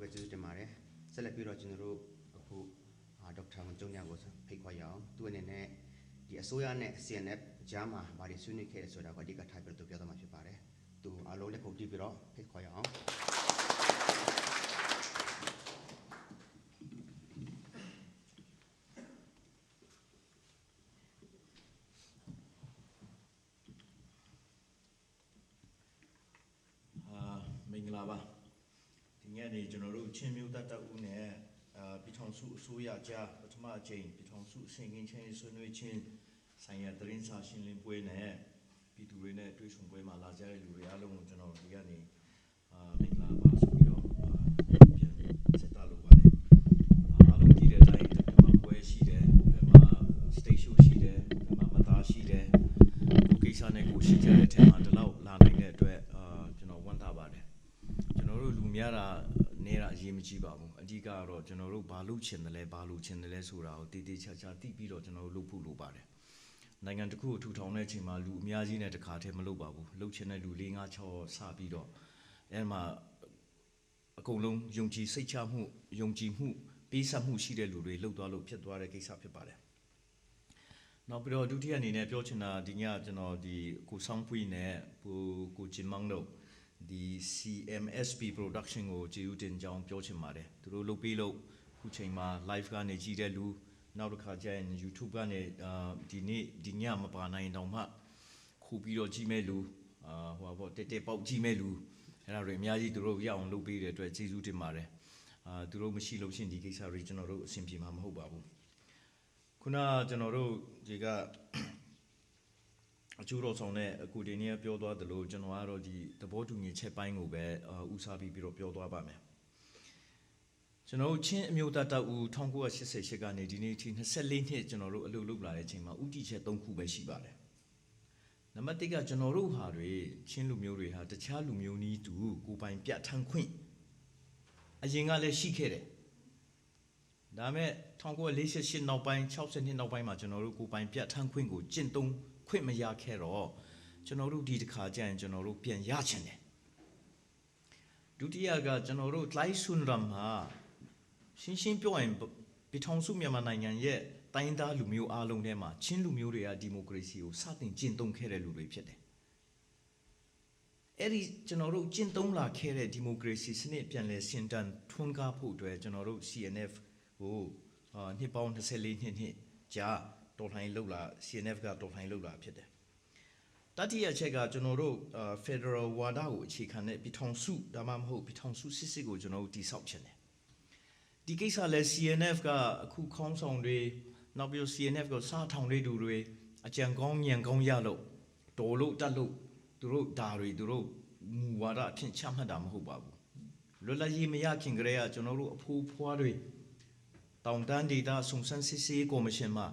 ပဲကျေးဇူးတင်ပါတယ်ဆက်လက်ပြီးတော့ကျွန်တော်တို့အခုဒေါက်တာဝန်ကျုံညကိုဖိတ်ခေါ်ရအောင်သူအနေနဲ့ဒီအစိုးရနဲ့ CNF ကြားမှာဘာတွေဆွေးနွေးခဲ့လဲဆိုတာကိုအဓိကထားပြီးတော့ပြောသွားမှာဖြစ်ပါတယ်သူအားလုံးလက်ခုပ်တီးပြီးတော့ဖိတ်ခေါ်ရအောင်မင်္ဂလာပါဒီနေ့နေကျွန်တော်တို့ချင်းမျိုးတတ်ဦးနဲ့ပြည်ထောင်စုအစိုးရကြားပထမအကြိမ်ပြည်ထောင်စုအဆင့်ကင်းချင်းဆွေးနွေးခြင်းဆိုင်ရာသတင်းစာရှင်းလင်းပွဲနဲ့ပြည်သူတွေနဲ့တွေ့ဆုံပွဲမှာလာကြတဲ့လူတွေအားလုံးကိုကျွန်တော်ဒီကနေမင်္ဂလာပါဆိုပြီးတော့ပြန်ဆက်တာလုပ်ပါတယ်အားလုံးကြည့်တဲ့အတိုင်းဒီမှာပွဲရှိတယ်ဒီမှာ stage show ရှိတယ်ဒီမှာမသားရှိတယ်ကိုကိစ္စနဲ့ကိုရှိကြတဲ့အထက်မှာဒီလောက်လာနိုင်တဲ့အတွက်ကျွန်တော်ဝမ်းသာပါတယ်ကျွန်တော်တို့လူများတာနေတာအရေးမကြီးပါဘူးအဓိကတော့ကျွန်တော်တို့ဘာလုပ်ချင်တယ်လဲဘာလုပ်ချင်တယ်လဲဆိုတာကိုတည်တည်ချာချာသိပြီးတော့ကျွန်တော်တို့လုပ်ဖို့လိုပါတယ်နိုင်ငံတစ်ခုကိုထူထောင်တဲ့အချိန်မှာလူအများကြီးနဲ့တခါတည်းမလုပ်ပါဘူးလုပ်ချင်တဲ့လူ4 5 6စပြီးတော့အဲမှာအကုန်လုံးယုံကြည်စိတ်ချမှုယုံကြည်မှုပေးဆက်မှုရှိတဲ့လူတွေလှုပ်သွားလို့ဖြစ်သွားတဲ့ကိစ္စဖြစ်ပါတယ်နောက်ပြီးတော့ဒုတိယအနေနဲ့ပြောချင်တာဒီညကျွန်တော်ဒီကိုဆောင်ပွေးနဲ့ကိုဂျင်မောင်တို့ဒီ CMSP production ကိုကြည့်ဦးတင်ကြောင်းပြောချင်ပါတယ်သူတို့လုပ်ပြီးလို့ခုချိန်မှာ live ကနေကြည့်တဲ့လူနောက်တစ်ခါကျရင် YouTube ကနေဒီညမပါနိုင်တော့မှခုပြီးတော့ကြည့်မဲ့လူဟိုပေါ့တက်ပေါက်ကြည့်မဲ့လူအဲ့ဒါတွေအများကြီးသူတို့ရအောင်လုပ်ပေးတဲ့အတွက်ကျေးဇူးတင်ပါတယ်သူတို့မရှိလို့ရှင်ဒီကိစ္စတွေကျွန်တော်တို့အဆင်ပြေမှာမဟုတ်ပါဘူးခုနကျွန်တော်တို့ဒီကအကျိုးတော်ဆောင်တဲ့အကူဒီနေ့ပြောသွားသလိုကျွန်တော်ကတော့ဒီသဘောတူညီချက်ပိုင်းကိုပဲဦးစားပြီးတော့ပြောသွားပါမယ်ကျွန်တော်တို့ချင်းအမျိုးသားတပ်ဦး1988ကနေဒီနေ့ထိ24နှစ်ကျွန်တော်တို့အလုပ်လုပ်လာတဲ့အချိန်မှာဥတီချက်3ခုပဲရှိပါတယ်နံပါတ်1ကကျွန်တော်တို့ဟာတွေချင်းလူမျိုးတွေဟာတခြားလူမျိုးနီးတူကိုပိုင်ပြဋ္ဌာန်းခွင့်အရင်ကလည်းရှိခဲ့တယ်ဒါမဲ့1948နောက်ပိုင်း60နှစ်နောက်ပိုင်းမှာကျွန်တော်တို့ကိုပိုင်ပြဋ္ဌာန်းခွင့်ကိုကျင့်သုံးခွင့်မရခဲ့တော့ကျွန်တော်တို့ဒီတစ်ခါကျရင်ကျွန်တော်တို့ပြန်ရချင်တယ်ဒုတိယကကျွန်တော်တို့လိုက်ဆွန်ရမ်ဟာရှင်းပြောရင်ပြည်ထောင်စုမြန်မာနိုင်ငံရဲ့တိုင်းသားလူမျိုးအားလုံးထဲမှာချင်းလူမျိုးတွေကဒီမိုကရေစီကိုစတင်ကျင့်သုံးခဲ့တဲ့လူတွေဖြစ်တယ်အဲ့ဒီကျွန်တော်တို့ကျင့်သုံးလာခဲ့တဲ့ဒီမိုကရေစီစနစ်ပြန်လည်ရှင်တန်ထွန်းကားဖို့အတွက်ကျွန်တော်တို့ CNF ကိုနှစ်ပေါင်း24နှစ်ကြာတော်လှန်ရေးလုပ်လာ CNF ကတော်လှန်ရေးလုပ်လာဖြစ်တယ်တတိယအချက်ကကျွန်တော်တို့ Federal ဝါဒကိုအခြေခံတဲ့ပြည်ထောင်စုဒါမှမဟုတ်ပြည်ထောင်စုစစ်ကိုကျွန်တော်တို့တည်ဆောက်ချင်တယ်ဒီကိစ္စလဲ CNF ကအခုခေါင်းဆောင်တွေနောက်ပြီး CNF ကိုစားထောင်တဲ့လူတွေအကြံကောင်းဉာဏ်ကောင်းရလို့တော်လို့တတ်လို့သူတို့ဒါတွေသူတို့မူဝါဒအဖြစ်ချမှတ်တာမဟုတ်ပါဘူးလွတ်လပ်ရေးမရခင်ကတည်းကကျွန်တော်တို့အဖိုးဖွားတွေတောင်တန်းဒေသစုံစမ်းစစ်ဆေးကော်မရှင်မှာ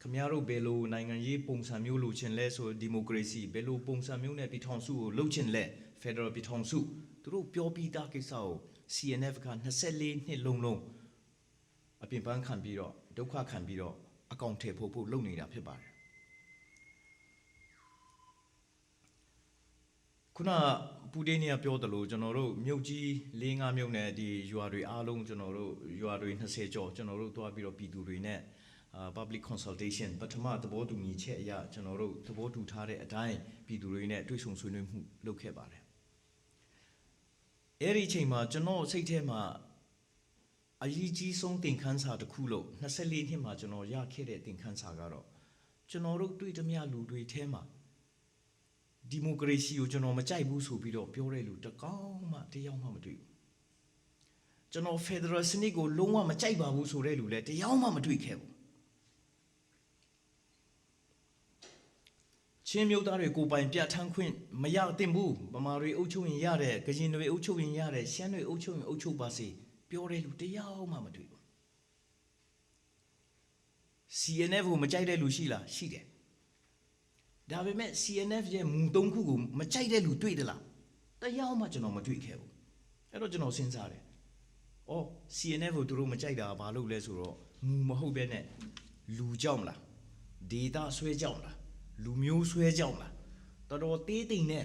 ခမရတို့ဘယ်လိုနိုင်ငံရေးပုံစံမျိုးလိုချင်လဲဆိုဒီမိုကရေစီဘယ်လိုပုံစံမျိုးနဲ့ပြည်ထောင်စုကိုလုပ်ချင်လဲ Federal ပြည်ထောင်စုသူတို့ပြောပြီးသားကိစ္စကို CNF က24နှစ်လုံးအပြင်ပန်းခံပြီးတော့ဒုက္ခခံပြီးတော့အကောင့်ထည့်ဖို့လုပ်နေတာဖြစ်ပါတယ်ခုနပူတေးနေပြောသလိုကျွန်တော်တို့မြို့ကြီး4-5မြို့နယ်ဒီရွာတွေအားလုံးကျွန်တော်တို့ရွာတွေ20ကျော်ကျွန်တော်တို့တွားပြီးတော့ပြည်သူတွေနဲ့public consultation ပထမသဘောတူညီချက်အရကျွန်တော်တို့သဘောတူထားတဲ့အတိုင်းပြည်သူတွေနဲ့တွေ့ဆုံဆွေးနွေးမှုလုပ်ခဲ့ပါတယ်အဲ့ဒီအချိန်မှာကျွန်တော်စိတ်ထဲမှာအရေးကြီးဆုံးသင်ခန်းစာတစ်ခုလို့24နှစ်မှာကျွန်တော်ရခဲ့တဲ့သင်ခန်းစာကတော့ကျွန်တော်တို့တွေ့သမျှလူတွေထဲမှာဒီမိုကရေစီကိုကျွန်တော်မကြိုက်ဘူးဆိုပြီးတော့ပြောတဲ့လူတကောင်မှတယောက်မှမတွေ့ဘူးကျွန်တော် Federal စနစ်ကိုလုံးဝမကြိုက်ပါဘူးဆိုတဲ့လူလည်းတယောက်မှမတွေ့ခဲ့ဘူးချင်းမျိုးသားတွေကိုပိုင်ပြဋ္ဌာန်းခွင့်မရသင့်ဘူးဗမာတွေအုပ်ချုပ်ရင်ရတယ်ကရင်တွေအုပ်ချုပ်ရင်ရတယ်ရှမ်းတွေအုပ်ချုပ်ရင်အုပ်ချုပ်ပါစေပြောတဲ့လူတယောက်မှမတွေ့ဘူး CNF ကိုမကြိုက်တဲ့လူရှိလားရှိတယ်ဒါပေမဲ့ CNF ရဲ့မူ3ခုကိုမကြိုက်တဲ့လူတွေ့သလားတယောက်မှကျွန်တော်မတွေ့ခဲ့ဘူးအဲ့တော့ကျွန်တော်စဉ်းစားတယ်အော် CNF ကိုသူတို့မကြိုက်တာဘာလို့လဲဆိုတော့မူမဟုတ်ဘဲနဲ့လူကြောက်မလားဒေတာဆွဲကြောက်မလားလူမျိုးဆွဲကြောက်မလားတော်တော်သေးတိမ်နဲ့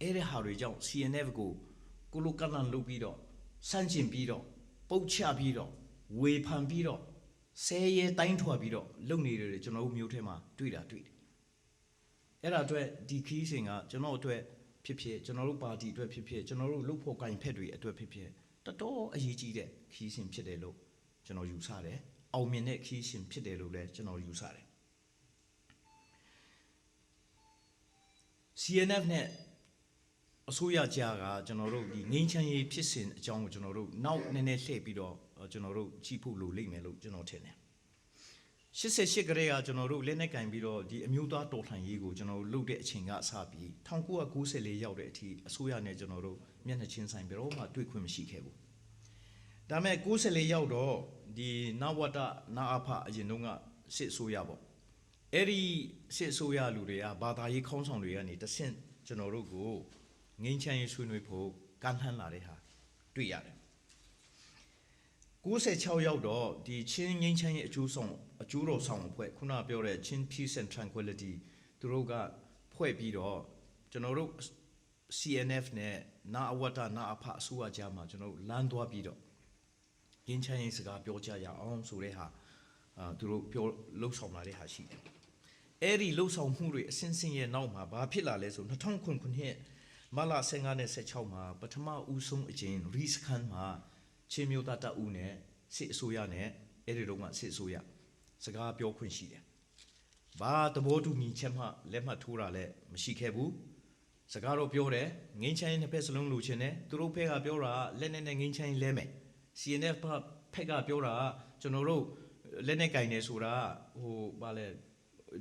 အဲ့ဒီဟာတွေကြောင့် CNF ကိုလိုကလန်လုပ်ပြီးတော့ စန့်ကျင်ပြီးတော့ပုတ်ချပြီးတော့ဝေဖန်ပြီးတော့ဆဲရဲတိုင်းထွာပြီးတော့လုံနေတယ်ကျွန်တော်တို့မျိုးထဲမှာတွေ့တယ်အဲ့ဒါအတွက်ဒီခီးစဉ်ကကျွန်တော်အတွက်ဖြစ်ဖြစ်ကျွန်တော်တို့ပါတီအတွက်ဖြစ်ဖြစ်ကျွန်တော်တို့လှုပ်ဖို့ကိုင်ဖက်တွေအတွက်ဖြစ်ဖြစ်တော်တော်အရေးကြီးတဲ့ခီးစဉ်ဖြစ်တယ်လို့ကျွန်တော်ယူဆတယ်အောင်မြင်တဲ့ခီးစဉ်ဖြစ်တယ်လို့လည်းကျွန်တော်ယူဆတယ် CNF နဲ့အစိုးရကြားကကျွန်တော်တို့ဒီငင်းချမ်းရေးဖြစ်စဉ်အကြောင်းကိုကျွန်တော်တို့နောက်နည်းနည်းလှည့်ပြီးတော့ကျွန်တော်တို့ကြည့်ဖို့လိုလိမ့်မယ်လို့ကျွန်တော်ထင်တယ်88ကလေးကကျွန်တော်တို့လက်နဲ့ကင်ပြီးတော့ဒီအမျိုးသားတော်လှန်ရေးကိုကျွန်တော်တို့လုပ်တဲ့အချိန်ကအစပြီး1994ရောက်တဲ့အထိအစိုးရနဲ့ကျွန်တော်တို့မျက်နှာချင်းဆိုင်ပြီးတော့မှတွေ့ခွင့်မရှိခဲ့ဘူးဒါပေမဲ့94ရောက်တော့ဒီနဝတနာအဖအရင်တုန်းကစစ်အစိုးရပေါ့အဲ့ဒီစစ်အစိုးရလူတွေကဘာသာရေးခေါင်းဆောင်တွေကနေတဆင့်ကျွန်တော်တို့ကိုငင်းချမ်းရေးဆွေးနွေးဖို့ကမ်းလှမ်းလာတဲ့ဟာတွေ့ရတယ်96ရောက်တော့ဒီချင်းငင်းချမ်းရေးအကျိုးတော်ဆောင်အဖွဲ့ခုနပြောတဲ့ Chin Peace and Tranquility သူတို့ကဖွဲ့ပြီးတော့ကျွန်တော်တို့ CNF နဲ့နာအဝတ္တနာအဖအစိုးရကြားမှာကျွန်တော်တို့လမ်းသွားပြီးတော့ငင်းချမ်းရေးစကားပြောကြရအောင်ဆိုတဲ့ဟာသူတို့ပြောလှုပ်ဆောင်လာတဲ့ဟာရှိတယ်အဲ့ဒီလှုပ်ဆောင်မှုတွေအစင်းစင်းရဲ့နောက်မှာဘာဖြစ်လာလဲဆို2009ခုနှစ်မလ15နဲ့16မှာပထမဦးဆုံးအကြိမ် RIS ခန်းမှာချင်းမျိုးသားတပ်ဦးနဲ့စစ်အစိုးရနဲ့အဲ့ဒီတော့ကစစ်အစိုးရစကားပြောခွင့်ရှိတယ်။ဘာသဘောတူညီချက်မှလက်မှတ်ထိုးတာလည်းမရှိခဲ့ဘူး။စကားတော့ပြောတယ်ငင်းချမ်းနှစ်ဖက်စလုံးလိုချင်တယ်သူတို့ဖက်ကပြောတာလက်နဲ့ငင်းချမ်းလဲမယ် CNF ဖက်ကပြောတာကျွန်တော်တို့လက်နဲ့ကင်နေဆိုတာဟိုဗာလဲ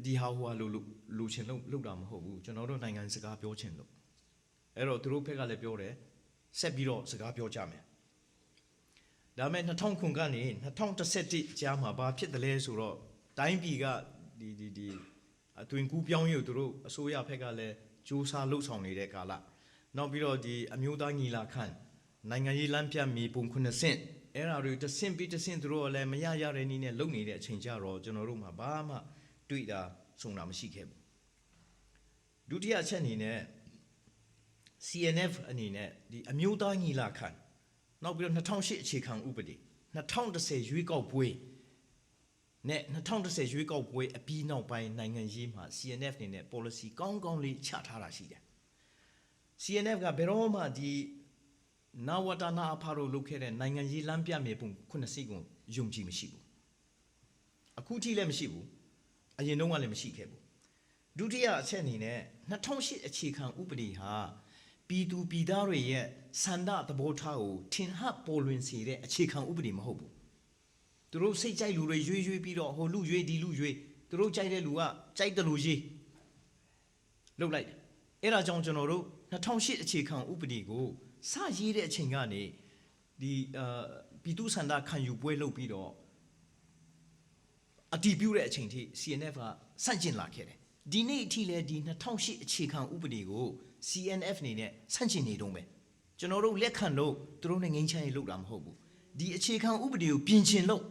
ဒီဟာဟိုလိုချင်လို့လုပ်တာမဟုတ်ဘူးကျွန်တော်တို့နိုင်ငံစကားပြောချင်လို့အဲ့တော့သူတို့ဖက်ကလည်းပြောတယ်ဆက်ပြီးတော့စကားပြောကြမယ်ဒါပေမဲ့2009ကနေ2011ကြားမှာဘာဖြစ်တယ်လဲဆိုတော့တိုင်းပြည်ကဒီအတွင်ကူးပြောင်းရုပ်သူတို့အစိုးရဖက်ကလည်းကြိုးစားလှုပ်ဆောင်နေတဲ့ကာလနောက်ပြီးတော့ဒီအမျိုးသားညီလာခံနိုင်ငံရေးလမ်းပြမြေပုံ90ဆင့်အဲ့ဒါတွေတစ်ဆင့်ပြီးတစ်ဆင့်သူတို့လည်းမရတဲ့နည်းနဲ့လုပ်နေတဲ့အချိန်ကြတော့ကျွန်တော်တို့မှာဘာမှတွေ့တာစုံတာမရှိခဲ့ဘူးဒုတိယအချက်အနေနဲ့ CNF အနေနဲ့ဒီအမျိုးသားညီလာခံနောက်ပြီးတော့2008အခြေခံဥပဒေ2010ရွေးကောက်ပွဲနဲ့2010ရွေးကောက်ပွဲအပြီးနောက်ပိုင်းနိုင်ငံရေးမှာ CNF နေနဲ့ policy ကောင်းကောင်းလေးချထားတာရှိတယ် CNF ကဘယ်တော့မှဒီနာဝတနာအဖာတို့လုပ်ခဲ့တဲ့နိုင်ငံရေးလမ်းပြမြေပုံ90ကိုယုံကြည်မရှိဘူးအခုထိလည်းမရှိဘူးအရင်တုန်းကလည်းမရှိခဲ့ဘူးဒုတိယအချက်အနေနဲ့2008အခြေခံဥပဒေဟာပြည်သူပြည်သားတွေရဲ့စန္ဒသဘောထားကိုထင်ဟပ်ပေါ်လွင်စေတဲ့အခြေခံဥပဒေမဟုတ်ဘူးသူတို့စိတ်ကြိုက်လူတွေရွေးပြီးတော့ဟိုလူရွေးဒီလူရွေးသူတို့ကြိုက်တဲ့လူကကြိုက်တယ်လို့ရေးလုပ်လိုက်တယ်အဲ့ဒါကြောင့်ကျွန်တော်တို့2008အခြေခံဥပဒေကိုစရေးတဲ့အချိန်ကနေဒီပြည်သူစန္ဒခံယူပွဲလုပ်ပြီးတော့အတည်ပြုတဲ့အချိန်ထိ CNF ကစန့်ကျင်လာခဲ့တယ်ဒီနေ့အထိလည်းဒီ2008အခြေခံဥပဒေကို CNF နေနဲ့စန့်ကျင်နေတုံးပဲကျွန်တော်တို့လက်ခံလို့သူတို့နဲ့ငင်းချမ်းရေးလုပ်တာမဟုတ်ဘူးဒီအခြေခံဥပဒေကိုပြင်ချင်လို့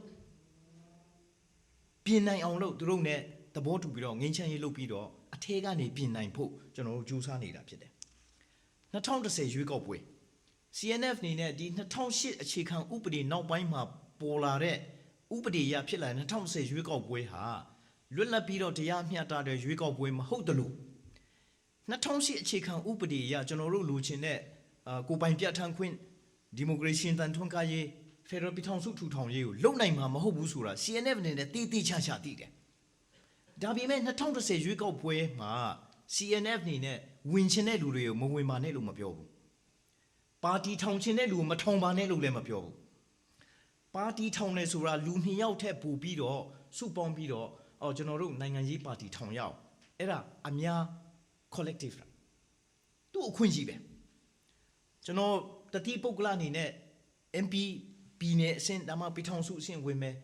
ပြင်နိုင်အောင်လို့သူတို့နဲ့သဘောတူပြီးတော့ငင်းချမ်းရေးလုပ်ပြီးတော့အထက်ကနေပြင်နိုင်ဖို့ကျွန်တော်တို့ကြိုးစားနေတာဖြစ်တယ်2010ရွေးကောက်ပွဲ CNF နေနဲ့ဒီ2008အခြေခံဥပဒေနောက်ပိုင်းမှာပေါ်လာတဲ့ဥပဒေရဖြစ်လာ2010ရွေးကောက်ပွဲဟာလွတ်လပ်ပြီးတော့တရားမျှတတဲ့ရွေးကောက်ပွဲမဟုတ်တယ်လို့2008အခြေခံဥပဒေရကျွန်တော်တို့လူချင်းတဲ့ကိုပိုင်ပြဋ္ဌာန်းခွင့်ဒီမိုကရေစီတန်ထွန်းကားရေးဖက်ဒရယ်ပြည်ထောင်စုထူထောင်ရေးကိုလုံနိုင်မှာမဟုတ်ဘူးဆိုတာ CNF နေနဲ့တိတိကျကျသိတယ်ဒါပေမဲ့2010ရွေးကောက်ပွဲမှာ CNF နေနဲ့ဝင်ချင်တဲ့လူတွေကိုမဝင်ပါနဲ့လို့မပြောဘူးပါတီထောင်ချင်တဲ့လူကိုမထောင်ပါနဲ့လို့လည်းမပြောဘူးပါတီထောင်နေဆိုတာလူ2ယောက်ထက်ပိုပြီးတော့စုပေါင်းပြီးတော့ကျွန်တော်တို့နိုင်ငံရေးပါတီထောင်ရအောင်အဲ့ဒါအများ collective သူ့အခွင့်အရေးပဲကျွန်တော်တတိပုဂ္ဂလအနေနဲ့ MP ပြည်နယ်အဆင့်ဒါမှပြည်ထောင်စုအဆင့်ဝင်မယ်